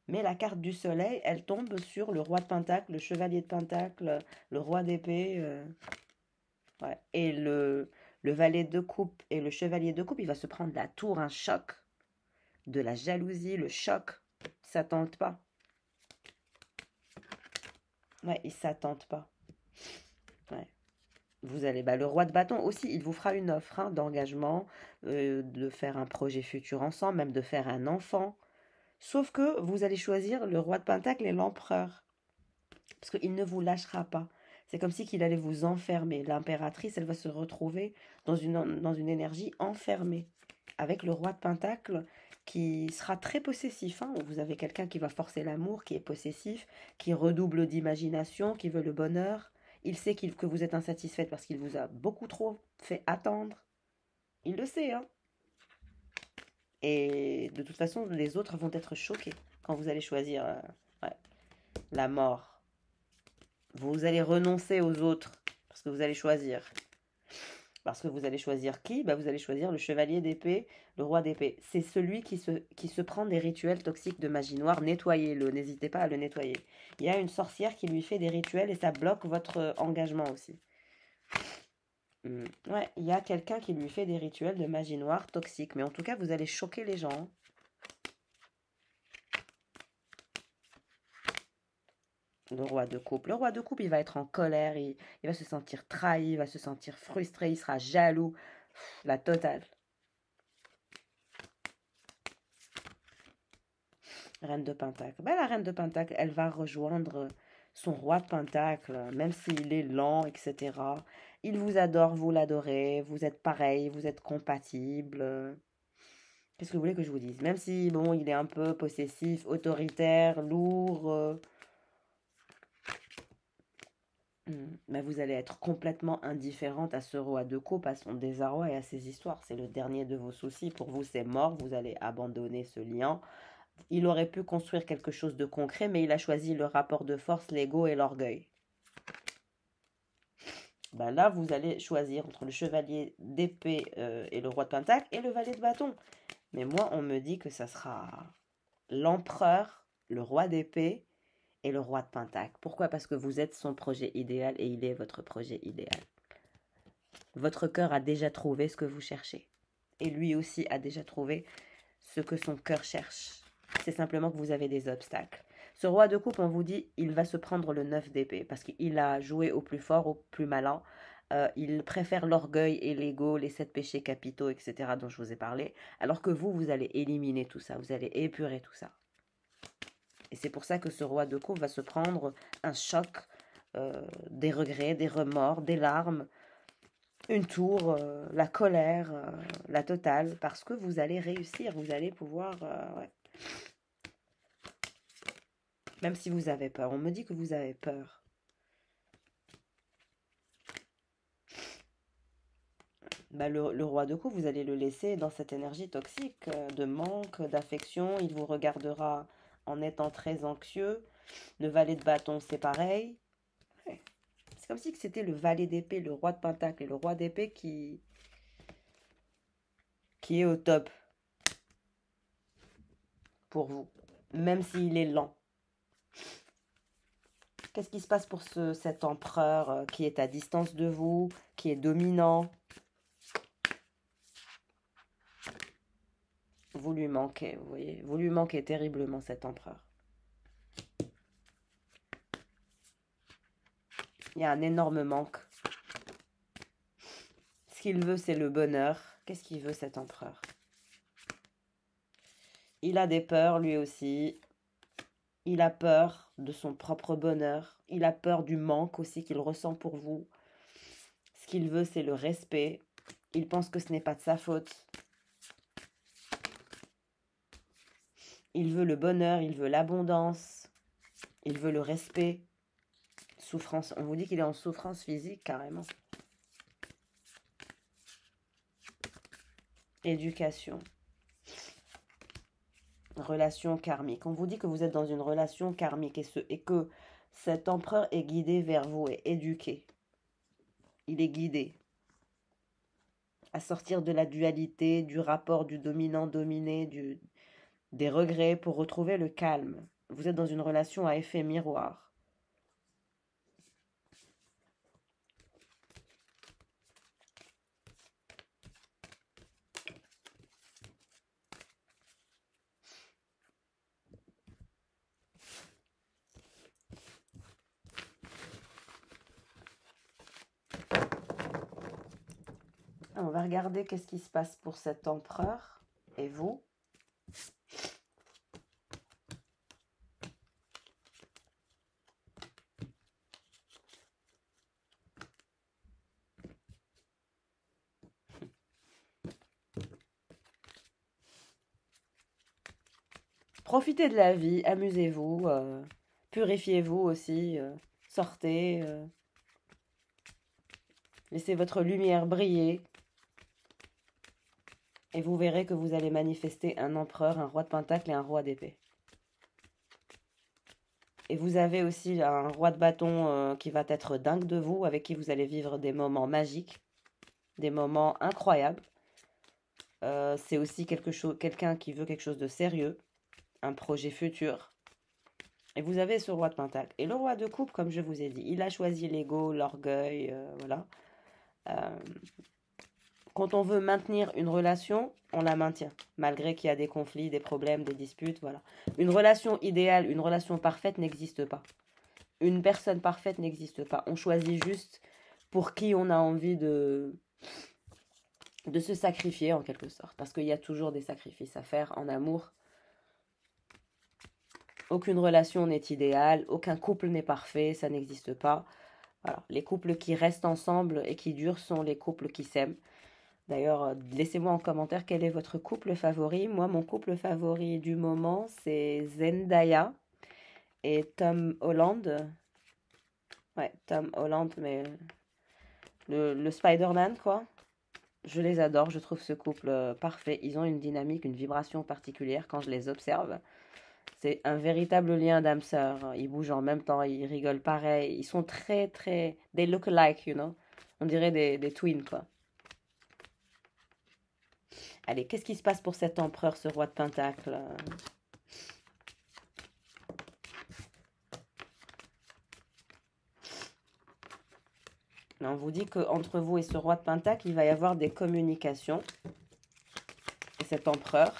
Mais la carte du soleil, elle tombe sur le roi de pentacle, le chevalier de pentacle, le roi d'épée. Ouais. Et le valet de coupe et le chevalier de coupe, il va se prendre la tour, un choc, de la jalousie, le choc. Il s'attendent pas. Ouais, ils s'attendent pas. Ouais. Vous allez, bah, le roi de bâton aussi, il vous fera une offre hein, d'engagement, de faire un projet futur ensemble, même de faire un enfant. Sauf que vous allez choisir le roi de pentacle et l'empereur. Parce qu'il ne vous lâchera pas. C'est comme si qu'il allait vous enfermer. L'impératrice, elle va se retrouver dans une énergie enfermée. Avec le roi de pentacle qui sera très possessif. Hein. Vous avez quelqu'un qui va forcer l'amour, qui est possessif, qui redouble d'imagination, qui veut le bonheur. Il sait que vous êtes insatisfaite parce qu'il vous a beaucoup trop fait attendre. Il le sait, hein. Et de toute façon, les autres vont être choqués quand vous allez choisir ouais, la mort. Vous allez renoncer aux autres parce que vous allez choisir. Parce que vous allez choisir qui? Bah, vous allez choisir le chevalier d'épée, le roi d'épée. C'est celui qui se prend des rituels toxiques de magie noire. Nettoyez-le, n'hésitez pas à le nettoyer. Il y a une sorcière qui lui fait des rituels et ça bloque votre engagement aussi. Ouais, il y a quelqu'un qui lui fait des rituels de magie noire toxique. Mais en tout cas, vous allez choquer les gens. Hein. Le roi de coupe. Le roi de coupe, il va être en colère, il va se sentir trahi, il va se sentir frustré, il sera jaloux. La totale. Reine de Pentacle. Ben, la Reine de Pentacle, elle va rejoindre son roi de Pentacle, même s'il est lent, etc. Il vous adore, vous l'adorez, vous êtes pareil, vous êtes compatibles. Qu'est-ce que vous voulez que je vous dise? Même si, bon, il est un peu possessif, autoritaire, lourd, mais vous allez être complètement indifférente à ce roi de coupe, à son désarroi et à ses histoires. C'est le dernier de vos soucis. Pour vous, c'est mort. Vous allez abandonner ce lien. Il aurait pu construire quelque chose de concret, mais il a choisi le rapport de force, l'ego et l'orgueil. Ben là, vous allez choisir entre le chevalier d'épée et le roi de pentacle et le valet de bâton. Mais moi, on me dit que ça sera l'empereur, le roi d'épée et le roi de pentacle. Pourquoi? Parce que vous êtes son projet idéal et il est votre projet idéal. Votre cœur a déjà trouvé ce que vous cherchez. Et lui aussi a déjà trouvé ce que son cœur cherche. C'est simplement que vous avez des obstacles. Ce roi de coupe, on vous dit, il va se prendre le 9 d'épée parce qu'il a joué au plus fort, au plus malin. Il préfère l'orgueil et l'ego, les 7 péchés capitaux, etc. dont je vous ai parlé. Alors que vous allez éliminer tout ça, vous allez épurer tout ça. Et c'est pour ça que ce roi de coupe va se prendre un choc, des regrets, des remords, des larmes, une tour, la colère, la totale, parce que vous allez réussir, vous allez pouvoir... ouais. Même si vous avez peur, on me dit que vous avez peur. Bah, le roi de coupe, vous allez le laisser dans cette énergie toxique de manque, d'affection. Il vous regardera en étant très anxieux. Le valet de bâton, c'est pareil. Ouais. C'est comme si c'était le valet d'épée, le roi de pentacle et le roi d'épée qui est au top pour vous, même s'il est lent. Qu'est-ce qui se passe pour cet empereur qui est à distance de vous, qui est dominant? Vous lui manquez, vous voyez. Vous lui manquez terriblement, cet empereur. Il y a un énorme manque. Ce qu'il veut, c'est le bonheur. Qu'est-ce qu'il veut, cet empereur? Il a des peurs, lui aussi. Il a peur de son propre bonheur. Il a peur du manque aussi qu'il ressent pour vous. Ce qu'il veut, c'est le respect. Il pense que ce n'est pas de sa faute. Il veut le bonheur, il veut l'abondance. Il veut le respect. Souffrance. On vous dit qu'il est en souffrance physique, carrément. Éducation. Relation karmique. On vous dit que vous êtes dans une relation karmique et que cet empereur est guidé vers vous et éduqué. Il est guidé à sortir de la dualité, du rapport du dominant-dominé, des regrets pour retrouver le calme. Vous êtes dans une relation à effet miroir. On va regarder qu'est-ce qui se passe pour cet empereur et vous. Profitez de la vie, amusez-vous, purifiez-vous aussi, sortez, laissez votre lumière briller. Et vous verrez que vous allez manifester un empereur, un roi de pentacle et un roi d'épée. Et vous avez aussi un roi de bâton qui va être dingue de vous, avec qui vous allez vivre des moments magiques, des moments incroyables. C'est aussi quelqu'un qui veut quelque chose de sérieux, un projet futur. Et vous avez ce roi de pentacle. Et le roi de coupe, comme je vous ai dit, il a choisi l'ego, l'orgueil, voilà. Euh, Quand on veut maintenir une relation, on la maintient, malgré qu'il y a des conflits, des problèmes, des disputes, voilà. Une relation idéale, une relation parfaite n'existe pas. Une personne parfaite n'existe pas. On choisit juste pour qui on a envie de se sacrifier, en quelque sorte. Parce qu'il y a toujours des sacrifices à faire en amour. Aucune relation n'est idéale, aucun couple n'est parfait, ça n'existe pas. Voilà. Les couples qui restent ensemble et qui durent sont les couples qui s'aiment. D'ailleurs, laissez-moi en commentaire quel est votre couple favori. Moi, mon couple favori du moment, c'est Zendaya et Tom Holland. Ouais, Tom Holland, mais le Spider-Man, quoi. Je les adore, je trouve ce couple parfait. Ils ont une dynamique, une vibration particulière quand je les observe. C'est un véritable lien d'âme sœur. Ils bougent en même temps, ils rigolent pareil. Ils sont très, très... They look alike, you know. On dirait des twins, quoi. Allez, qu'est-ce qui se passe pour cet empereur, ce roi de pentacle? On vous dit qu'entre vous et ce roi de pentacle, il va y avoir des communications. Et cet empereur,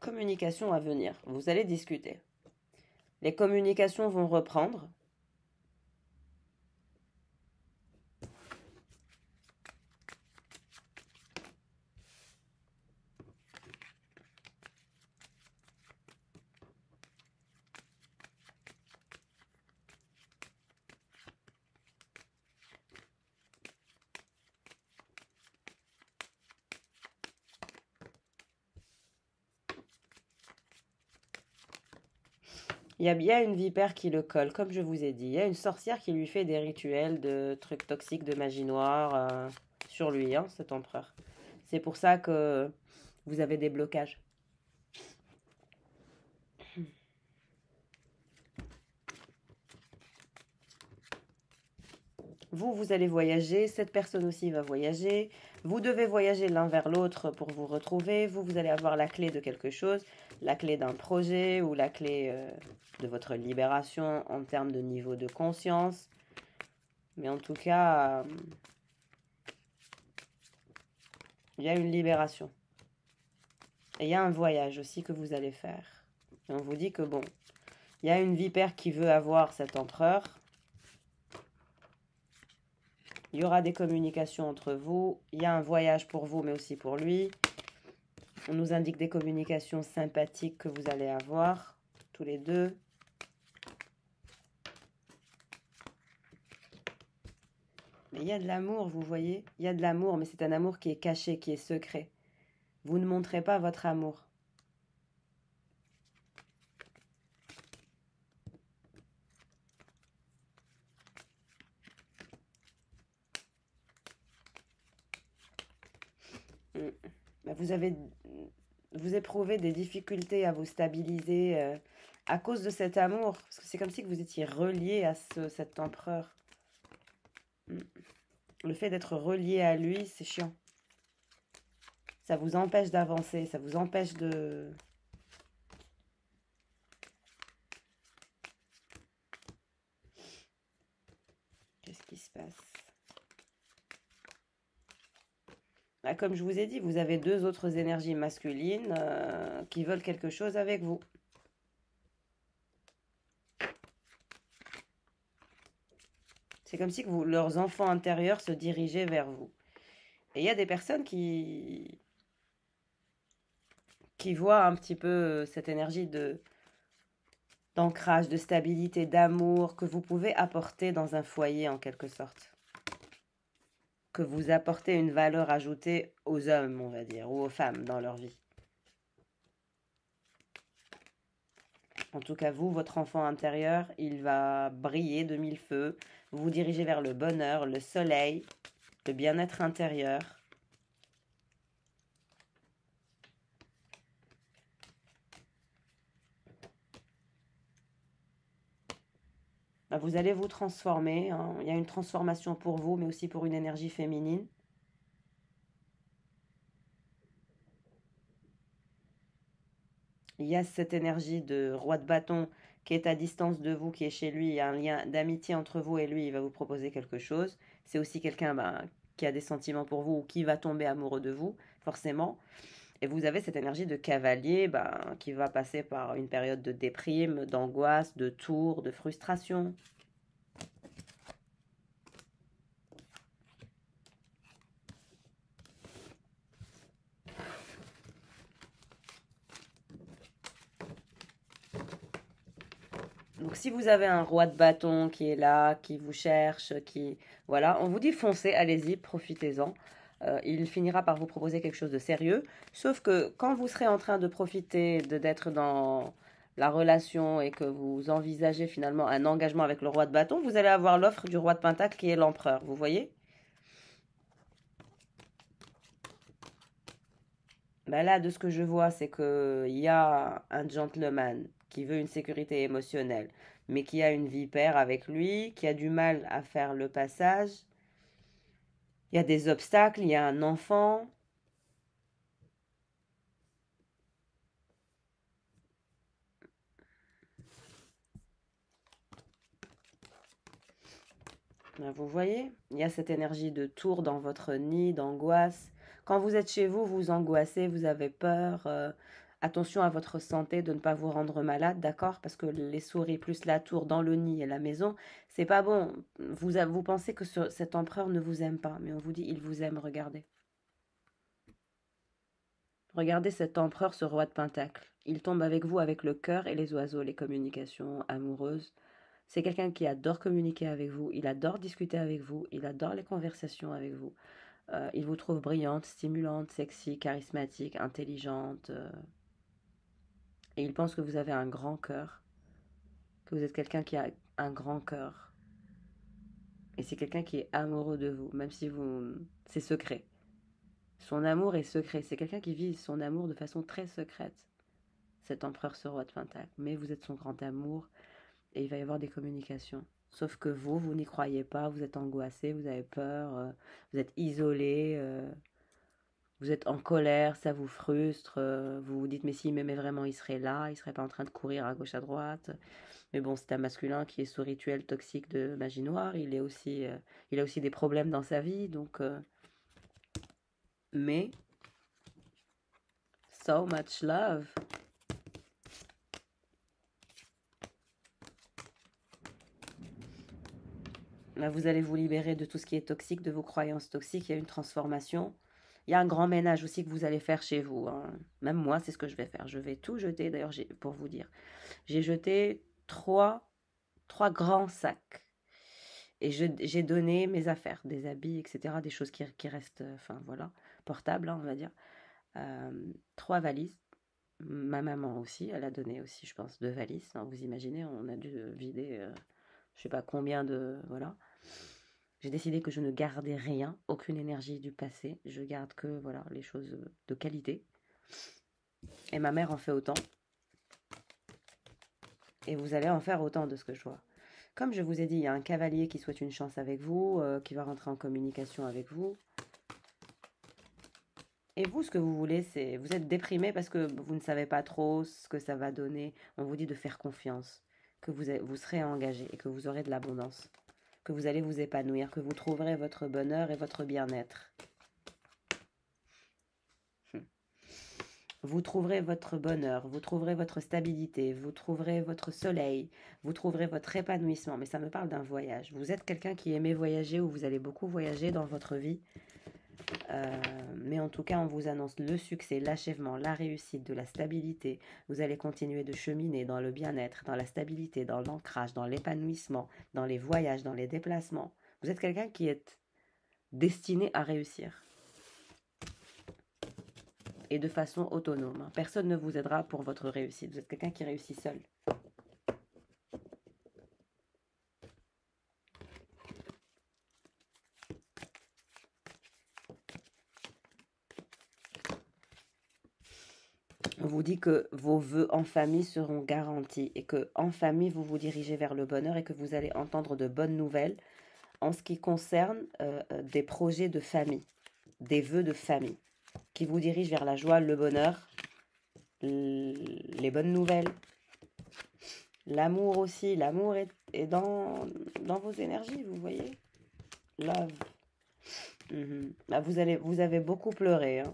communication à venir. Vous allez discuter. Les communications vont reprendre. Il y a bien une vipère qui le colle, comme je vous ai dit. Il y a une sorcière qui lui fait des rituels de trucs toxiques, de magie noire sur lui, hein, cet empereur. C'est pour ça que vous avez des blocages. Vous allez voyager, cette personne aussi va voyager. Vous devez voyager l'un vers l'autre pour vous retrouver. Vous allez avoir la clé de quelque chose, la clé d'un projet ou la clé de votre libération en termes de niveau de conscience. Mais en tout cas, il y a une libération. Et il y a un voyage aussi que vous allez faire. Et on vous dit que bon, il y a une vipère qui veut avoir cet empereur. Il y aura des communications entre vous. Il y a un voyage pour vous, mais aussi pour lui. On nous indique des communications sympathiques que vous allez avoir, tous les deux. Mais il y a de l'amour, vous voyez. Il y a de l'amour, mais c'est un amour qui est caché, qui est secret. Vous ne montrez pas votre amour. Vous éprouvez des difficultés à vous stabiliser à cause de cet amour. Parce que c'est comme si vous étiez relié à cet empereur. Le fait d'être relié à lui, c'est chiant. Ça vous empêche d'avancer, ça vous empêche de... Qu'est-ce qui se passe? Là, comme je vous ai dit, vous avez deux autres énergies masculines qui veulent quelque chose avec vous. C'est comme si leurs enfants intérieurs se dirigeaient vers vous. Et il y a des personnes qui voient un petit peu cette énergie d'ancrage, de stabilité, d'amour que vous pouvez apporter dans un foyer en quelque sorte. Que vous apportez une valeur ajoutée aux hommes, on va dire, ou aux femmes dans leur vie. En tout cas, vous, votre enfant intérieur, il va briller de mille feux. Vous vous dirigez vers le bonheur, le soleil, le bien-être intérieur. Vous allez vous transformer, hein. Il y a une transformation pour vous, mais aussi pour une énergie féminine. Il y a cette énergie de roi de bâton qui est à distance de vous, qui est chez lui. Il y a un lien d'amitié entre vous et lui. Il va vous proposer quelque chose. C'est aussi quelqu'un qui a des sentiments pour vous ou qui va tomber amoureux de vous, forcément. Et vous avez cette énergie de cavalier qui va passer par une période de déprime, d'angoisse, de tour, de frustration. Donc si vous avez un roi de bâton qui est là, qui vous cherche, Voilà, on vous dit foncez, allez-y, profitez-en. Il finira par vous proposer quelque chose de sérieux. Sauf que quand vous serez en train de profiter d'être dans la relation et que vous envisagez finalement un engagement avec le roi de bâton, vous allez avoir l'offre du roi de pentacle qui est l'empereur, vous voyez? Là, de ce que je vois, c'est qu'il y a un gentleman qui veut une sécurité émotionnelle, mais qui a une vipère avec lui, qui a du mal à faire le passage. Il y a des obstacles, il y a un enfant. Vous voyez, il y a cette énergie de tour dans votre nid, d'angoisse. Quand vous êtes chez vous, vous angoissez, vous avez peur. Attention à votre santé de ne pas vous rendre malade, d'accord? Parce que les souris plus la tour dans le nid et la maison, c'est pas bon. Vous pensez que cet empereur ne vous aime pas, mais on vous dit il vous aime, regardez. Regardez cet empereur, ce roi de pentacle. Il tombe avec vous avec le cœur et les oiseaux, les communications amoureuses. C'est quelqu'un qui adore communiquer avec vous, il adore discuter avec vous, il adore les conversations avec vous. Il vous trouve brillante, stimulante, sexy, charismatique, intelligente. Et il pense que vous avez un grand cœur, que vous êtes quelqu'un qui a un grand cœur. Et c'est quelqu'un qui est amoureux de vous, même si vous... C'est secret. Son amour est secret. C'est quelqu'un qui vit son amour de façon très secrète. Cet empereur, ce roi de pentacle. Mais vous êtes son grand amour et il va y avoir des communications. Sauf que vous n'y croyez pas, vous êtes angoissé, vous avez peur, vous êtes isolé, vous êtes en colère, ça vous frustre, vous vous dites mais s'il m'aimait vraiment, il serait là, il serait pas en train de courir à gauche à droite. Mais bon, c'est un masculin qui est sous rituel toxique de magie noire, il a aussi des problèmes dans sa vie, donc... mais, so much love. Là, vous allez vous libérer de tout ce qui est toxique, de vos croyances toxiques, il y a une transformation. Il y a un grand ménage aussi que vous allez faire chez vous, hein. Même moi, c'est ce que je vais faire. Je vais tout jeter. D'ailleurs, pour vous dire, j'ai jeté trois grands sacs. Et j'ai donné mes affaires, des habits, etc. Des choses qui restent, enfin voilà, portables, hein, on va dire. 3 valises. Ma maman aussi, elle a donné aussi, je pense, 2 valises. Alors, vous imaginez, on a dû vider, je sais pas combien de... Voilà. J'ai décidé que je ne gardais rien, aucune énergie du passé. Je garde que voilà, les choses de qualité. Et ma mère en fait autant. Et vous allez en faire autant de ce que je vois. Comme je vous ai dit, il y a un cavalier qui souhaite une chance avec vous, qui va rentrer en communication avec vous. Et vous, ce que vous voulez, c'est... Vous êtes déprimé parce que vous ne savez pas trop ce que ça va donner. On vous dit de faire confiance, que vous serez engagé et que vous aurez de l'abondance, que vous allez vous épanouir, que vous trouverez votre bonheur et votre bien-être. Vous trouverez votre bonheur, vous trouverez votre stabilité, vous trouverez votre soleil, vous trouverez votre épanouissement. Mais ça me parle d'un voyage. Vous êtes quelqu'un qui aimait voyager ou vous allez beaucoup voyager dans votre vie. Mais en tout cas, on vous annonce le succès, l'achèvement, la réussite, de la stabilité. Vous allez continuer de cheminer dans le bien-être, dans la stabilité, dans l'ancrage, dans l'épanouissement, dans les voyages, dans les déplacements. Vous êtes quelqu'un qui est destiné à réussir. Et de façon autonome. Personne ne vous aidera pour votre réussite. Vous êtes quelqu'un qui réussit seul. On vous dit que vos vœux en famille seront garantis et que en famille, vous vous dirigez vers le bonheur et que vous allez entendre de bonnes nouvelles en ce qui concerne des projets de famille, des vœux de famille qui vous dirigent vers la joie, le bonheur, les bonnes nouvelles. L'amour aussi, l'amour est dans vos énergies, vous voyez. Love. Bah, vous avez beaucoup pleuré, hein.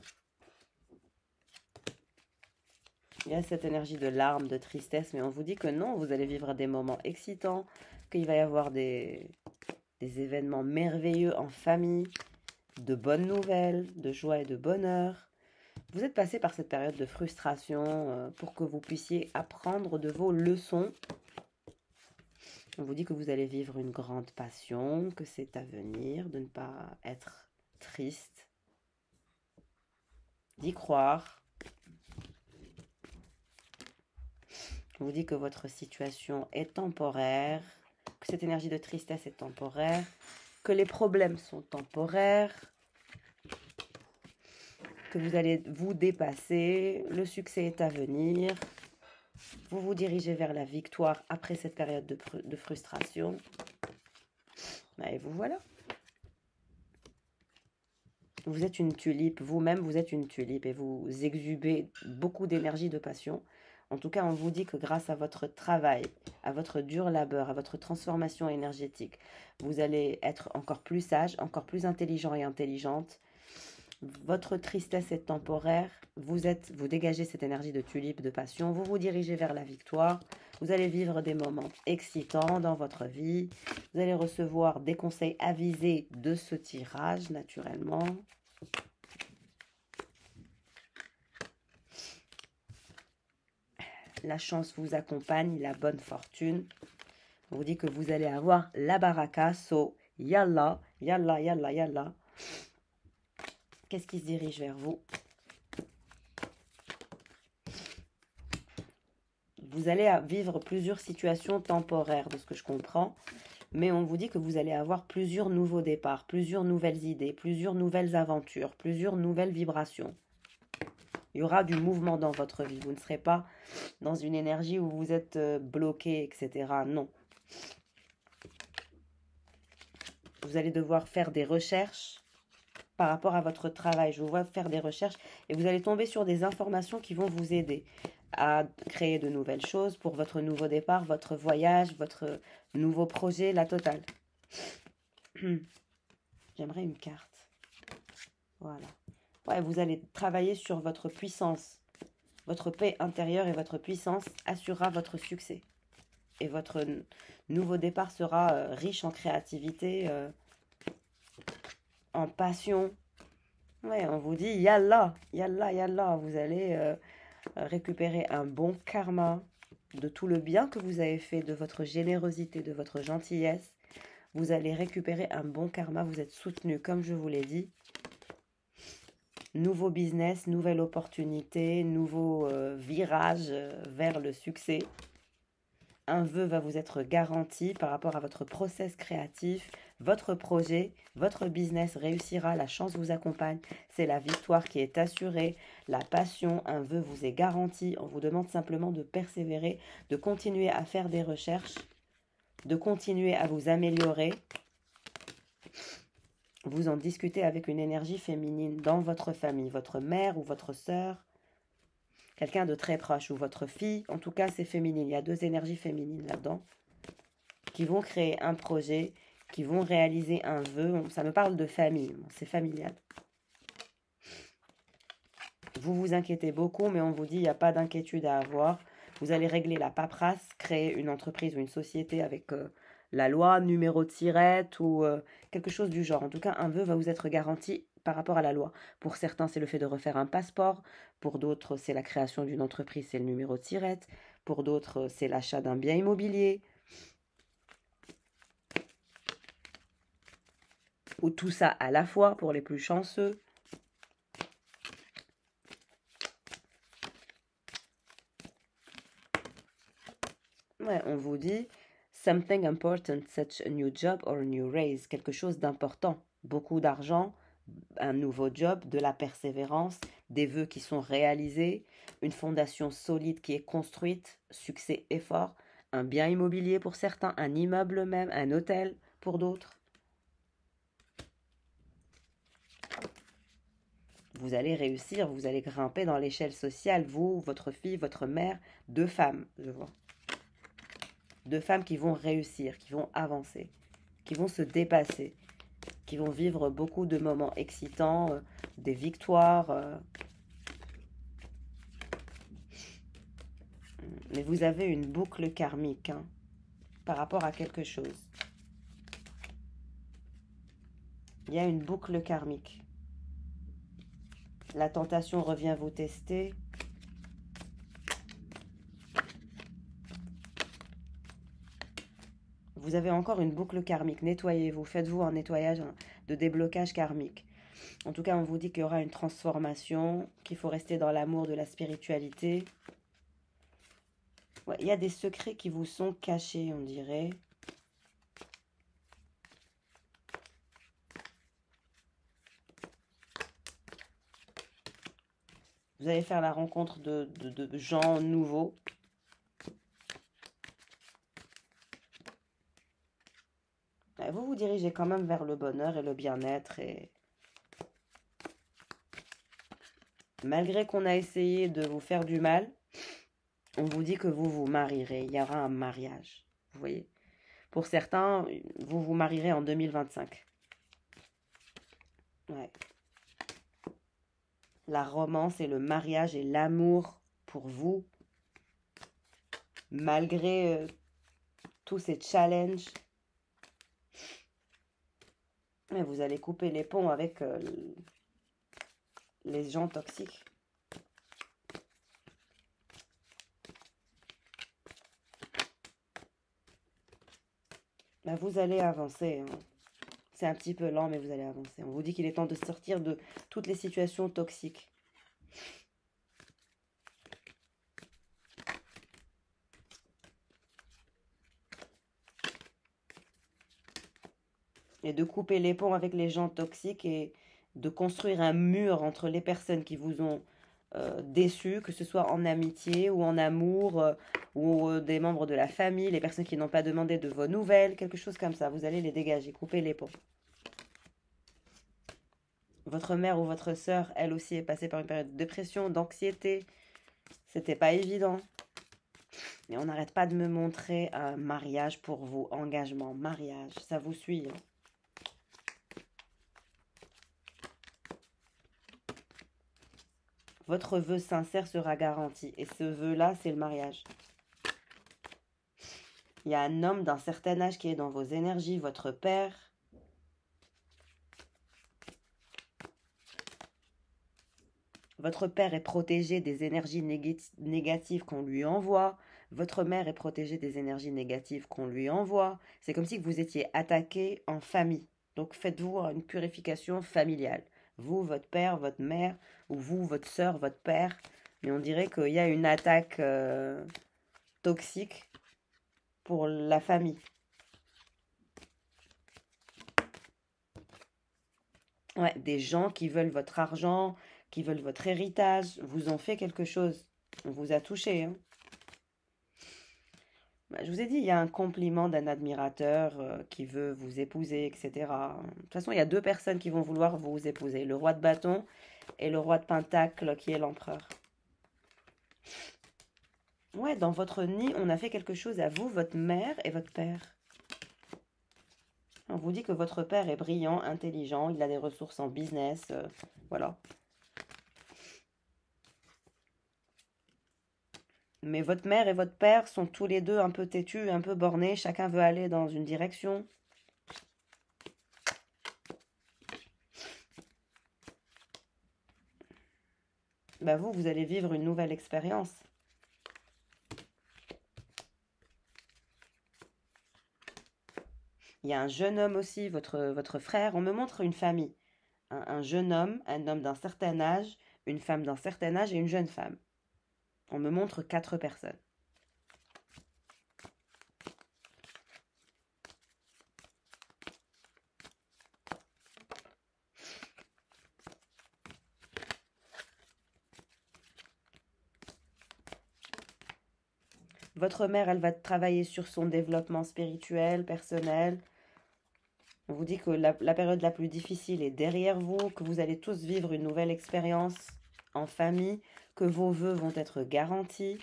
Il y a cette énergie de larmes, de tristesse, mais on vous dit que non, vous allez vivre des moments excitants, qu'il va y avoir des événements merveilleux en famille, de bonnes nouvelles, de joie et de bonheur. Vous êtes passé par cette période de frustration pour que vous puissiez apprendre de vos leçons. On vous dit que vous allez vivre une grande passion, que c'est à venir, de ne pas être triste, d'y croire. On vous dit que votre situation est temporaire, que cette énergie de tristesse est temporaire, que les problèmes sont temporaires, que vous allez vous dépasser, le succès est à venir, vous vous dirigez vers la victoire après cette période de frustration. Et vous voilà. Vous êtes une tulipe, vous-même vous êtes une tulipe et vous exhubez beaucoup d'énergie, de passion. En tout cas, on vous dit que grâce à votre travail, à votre dur labeur, à votre transformation énergétique, vous allez être encore plus sage, encore plus intelligent et intelligente. Votre tristesse est temporaire, vous dégagez cette énergie de tulipe, de passion, vous vous dirigez vers la victoire, vous allez vivre des moments excitants dans votre vie, vous allez recevoir des conseils avisés de ce tirage naturellement. La chance vous accompagne, la bonne fortune. On vous dit que vous allez avoir la baraka, so yalla, yalla, yalla, yalla. Qu'est-ce qui se dirige vers vous? Vous allez vivre plusieurs situations temporaires, de ce que je comprends. Mais on vous dit que vous allez avoir plusieurs nouveaux départs, plusieurs nouvelles idées, plusieurs nouvelles aventures, plusieurs nouvelles vibrations. Il y aura du mouvement dans votre vie. Vous ne serez pas dans une énergie où vous êtes bloqué, etc. Non. Vous allez devoir faire des recherches par rapport à votre travail. Je vous vois faire des recherches et vous allez tomber sur des informations qui vont vous aider à créer de nouvelles choses pour votre nouveau départ, votre voyage, votre nouveau projet, la totale. J'aimerais une carte. Voilà. Ouais, vous allez travailler sur votre puissance. Votre paix intérieure et votre puissance assurera votre succès. Et votre nouveau départ sera riche en créativité, en passion. Ouais, on vous dit, yallah, yallah, yallah. Vous allez récupérer un bon karma de tout le bien que vous avez fait, de votre générosité, de votre gentillesse. Vous allez récupérer un bon karma. Vous êtes soutenu, comme je vous l'ai dit. Nouveau business, nouvelle opportunité, nouveau virage vers le succès. Un vœu va vous être garanti par rapport à votre process créatif, votre projet, votre business réussira, la chance vous accompagne, c'est la victoire qui est assurée, la passion, un vœu vous est garanti. On vous demande simplement de persévérer, de continuer à faire des recherches, de continuer à vous améliorer. Vous en discutez avec une énergie féminine dans votre famille, votre mère ou votre sœur, quelqu'un de très proche ou votre fille. En tout cas, c'est féminin. Il y a deux énergies féminines là-dedans qui vont créer un projet, qui vont réaliser un vœu. Ça me parle de famille, c'est familial. Vous vous inquiétez beaucoup, mais on vous dit il n'y a pas d'inquiétude à avoir. Vous allez régler la paperasse, créer une entreprise ou une société avec la loi, numéro de SIRET ou quelque chose du genre. En tout cas, un vœu va vous être garanti par rapport à la loi. Pour certains, c'est le fait de refaire un passeport. Pour d'autres, c'est la création d'une entreprise, c'est le numéro de SIRET. Pour d'autres, c'est l'achat d'un bien immobilier. Ou tout ça à la fois pour les plus chanceux. Ouais, on vous dit something important, such a new job or a new raise, quelque chose d'important, beaucoup d'argent, un nouveau job, de la persévérance, des vœux qui sont réalisés, une fondation solide qui est construite, succès et fort, un bien immobilier pour certains, un immeuble même, un hôtel pour d'autres. Vous allez réussir, vous allez grimper dans l'échelle sociale, vous, votre fille, votre mère, deux femmes, je vois. Deux femmes qui vont réussir, qui vont avancer, qui vont se dépasser, qui vont vivre beaucoup de moments excitants, des victoires. Mais vous avez une boucle karmique hein, par rapport à quelque chose. Il y a une boucle karmique. La tentation revient vous tester. Vous avez encore une boucle karmique. Nettoyez-vous. Faites-vous un nettoyage de déblocage karmique. En tout cas, on vous dit qu'il y aura une transformation, qu'il faut rester dans l'amour de la spiritualité. Ouais, il y a des secrets qui vous sont cachés, on dirait. Vous allez faire la rencontre de gens nouveaux. Vous vous dirigez quand même vers le bonheur et le bien-être. Et malgré qu'on a essayé de vous faire du mal, on vous dit que vous vous marierez. Il y aura un mariage. Vous voyez? Pour certains, vous vous marierez en 2025. Ouais. La romance et le mariage et l'amour pour vous, malgré tous ces challenges, vous allez couper les ponts avec les gens toxiques. Vous allez avancer. Hein. C'est un petit peu lent, mais vous allez avancer. On vous dit qu'il est temps de sortir de toutes les situations toxiques. Et de couper les ponts avec les gens toxiques et de construire un mur entre les personnes qui vous ont déçus, que ce soit en amitié ou en amour, ou des membres de la famille, les personnes qui n'ont pas demandé de vos nouvelles, quelque chose comme ça. Vous allez les dégager, couper les ponts. Votre mère ou votre sœur, elle aussi, est passée par une période de dépression, d'anxiété. C'était pas évident. Mais on n'arrête pas de me montrer un mariage pour vous, engagement, mariage, ça vous suit. Hein. Votre vœu sincère sera garanti. Et ce vœu-là, c'est le mariage. Il y a un homme d'un certain âge qui est dans vos énergies, votre père. Votre père est protégé des énergies négatives qu'on lui envoie. Votre mère est protégée des énergies négatives qu'on lui envoie. C'est comme si vous étiez attaqué en famille. Donc faites-vous une purification familiale. Vous, votre père, votre mère, ou vous, votre soeur, votre père. Mais on dirait qu'il y a une attaque toxique pour la famille. Ouais, des gens qui veulent votre argent, qui veulent votre héritage, vous ont fait quelque chose. On vous a touché. Hein. Je vous ai dit, il y a un compliment d'un admirateur qui veut vous épouser, etc. De toute façon, il y a deux personnes qui vont vouloir vous épouser. Le roi de bâton et le roi de pentacle qui est l'empereur. Ouais, dans votre nid, on a fait quelque chose à vous, votre mère et votre père. On vous dit que votre père est brillant, intelligent, il a des ressources en business, voilà. Mais votre mère et votre père sont tous les deux un peu têtus, un peu bornés, chacun veut aller dans une direction. Bah vous allez vivre une nouvelle expérience. Il y a un jeune homme aussi, votre frère. On me montre une famille. Un jeune homme, un homme d'un certain âge, une femme d'un certain âge et une jeune femme. On me montre 4 personnes. Votre mère, elle va travailler sur son développement spirituel, personnel. On vous dit que la période la plus difficile est derrière vous, que vous allez tous vivre une nouvelle expérience en famille, que vos vœux vont être garantis.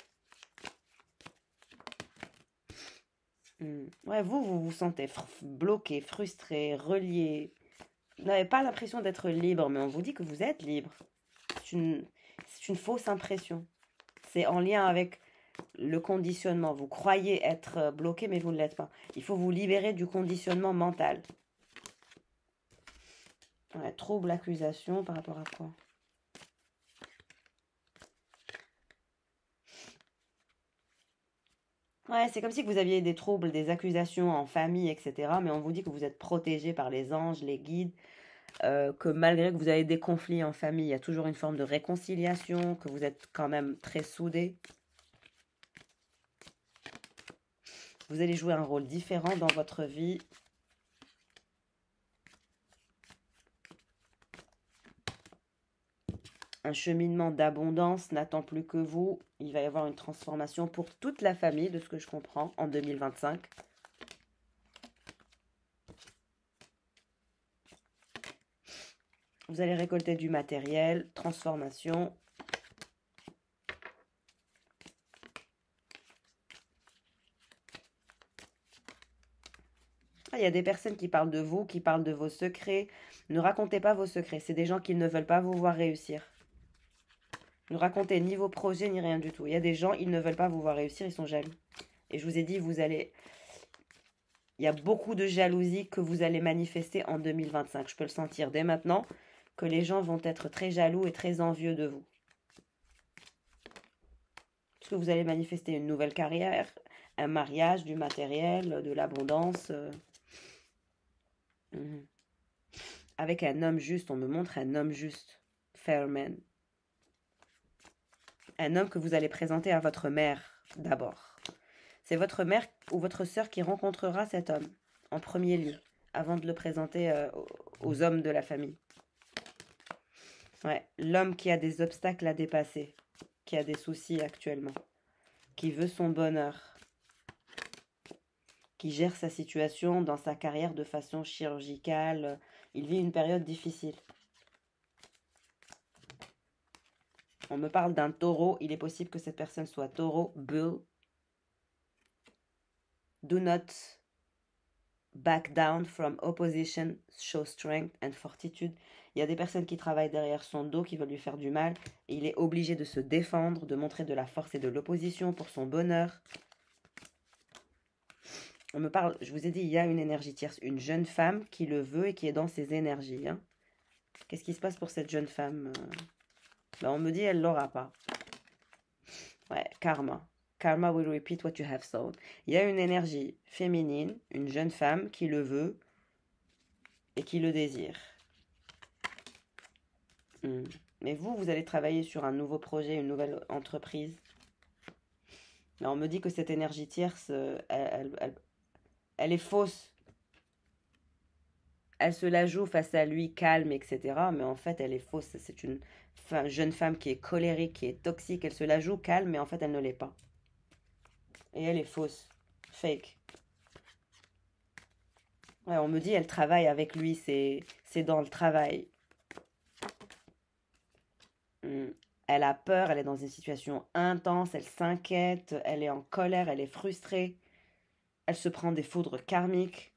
Ouais, vous vous sentez bloqué, frustré, relié. Vous n'avez pas l'impression d'être libre, mais on vous dit que vous êtes libre. C'est une fausse impression. C'est en lien avec le conditionnement. Vous croyez être bloqué, mais vous ne l'êtes pas. Il faut vous libérer du conditionnement mental. Ouais, trouble, accusation, par rapport à quoi? Ouais, c'est comme si vous aviez des troubles, des accusations en famille, etc. Mais on vous dit que vous êtes protégé par les anges, les guides, que malgré que vous avez des conflits en famille, il y a toujours une forme de réconciliation, que vous êtes quand même très soudés. Vous allez jouer un rôle différent dans votre vie. Un cheminement d'abondance n'attend plus que vous. Il va y avoir une transformation pour toute la famille, de ce que je comprends, en 2025. Vous allez récolter du matériel, transformation. Il y a des personnes qui parlent de vous, qui parlent de vos secrets. Ne racontez pas vos secrets. C'est des gens qui ne veulent pas vous voir réussir. Ne racontez ni vos projets, ni rien du tout. Il y a des gens, ils ne veulent pas vous voir réussir, ils sont jaloux. Et je vous ai dit, il y a beaucoup de jalousie que vous allez manifester en 2025. Je peux le sentir dès maintenant, que les gens vont être très jaloux et très envieux de vous. Parce que vous allez manifester une nouvelle carrière, un mariage, du matériel, de l'abondance. Avec un homme juste, on me montre un homme juste. Fair man. Un homme que vous allez présenter à votre mère d'abord. C'est votre mère ou votre sœur qui rencontrera cet homme en premier lieu, avant de le présenter aux hommes de la famille. Ouais, l'homme qui a des obstacles à dépasser, qui a des soucis actuellement, qui veut son bonheur, qui gère sa situation dans sa carrière de façon chirurgicale. Il vit une période difficile. On me parle d'un taureau. Il est possible que cette personne soit taureau, bull. Do not back down from opposition, show strength and fortitude. Il y a des personnes qui travaillent derrière son dos, qui veulent lui faire du mal. Et il est obligé de se défendre, de montrer de la force et de l'opposition pour son bonheur. On me parle, je vous ai dit, il y a une énergie tierce, une jeune femme qui le veut et qui est dans ses énergies. Hein. Qu'est-ce qui se passe pour cette jeune femme? On me dit, elle l'aura pas. Ouais, karma. Karma will repeat what you have sown. Il y a une énergie féminine, une jeune femme qui le veut et qui le désire. Mais vous allez travailler sur un nouveau projet, une nouvelle entreprise. Là, on me dit que cette énergie tierce, elle est fausse. Elle se la joue face à lui, calme, etc. Mais en fait, elle est fausse. C'est une jeune femme qui est colérique, qui est toxique. Elle se la joue calme, mais en fait, elle ne l'est pas. Et elle est fausse. Fake. Ouais, on me dit, elle travaille avec lui. C'est dans le travail. Elle a peur, elle est dans une situation intense, elle s'inquiète, elle est en colère, elle est frustrée. Elle se prend des foudres karmiques.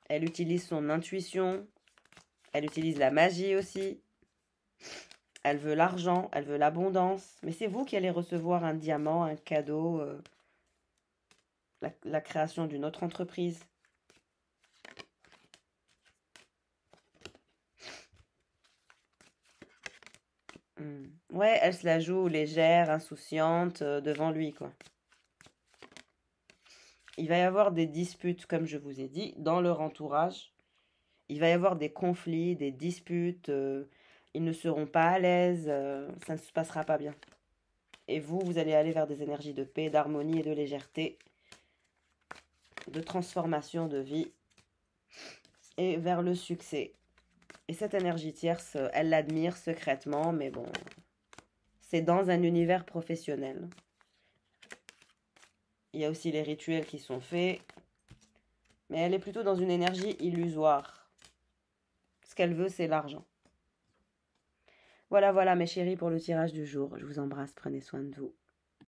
Elle utilise son intuition. Elle utilise la magie aussi. Elle veut l'argent, elle veut l'abondance. Mais c'est vous qui allez recevoir un diamant, un cadeau, la création d'une autre entreprise. Ouais, elle se la joue légère, insouciante, devant lui, quoi. Il va y avoir des disputes, comme je vous ai dit, dans leur entourage. Il va y avoir des conflits, des disputes. Ils ne seront pas à l'aise. Ça ne se passera pas bien. Et vous, vous allez aller vers des énergies de paix, d'harmonie et de légèreté, de transformation de vie et vers le succès. Et cette énergie tierce, elle l'admire secrètement, mais bon, c'est dans un univers professionnel. Il y a aussi les rituels qui sont faits, mais elle est plutôt dans une énergie illusoire. Ce qu'elle veut, c'est l'argent. Voilà, voilà, mes chéris, pour le tirage du jour. Je vous embrasse, prenez soin de vous.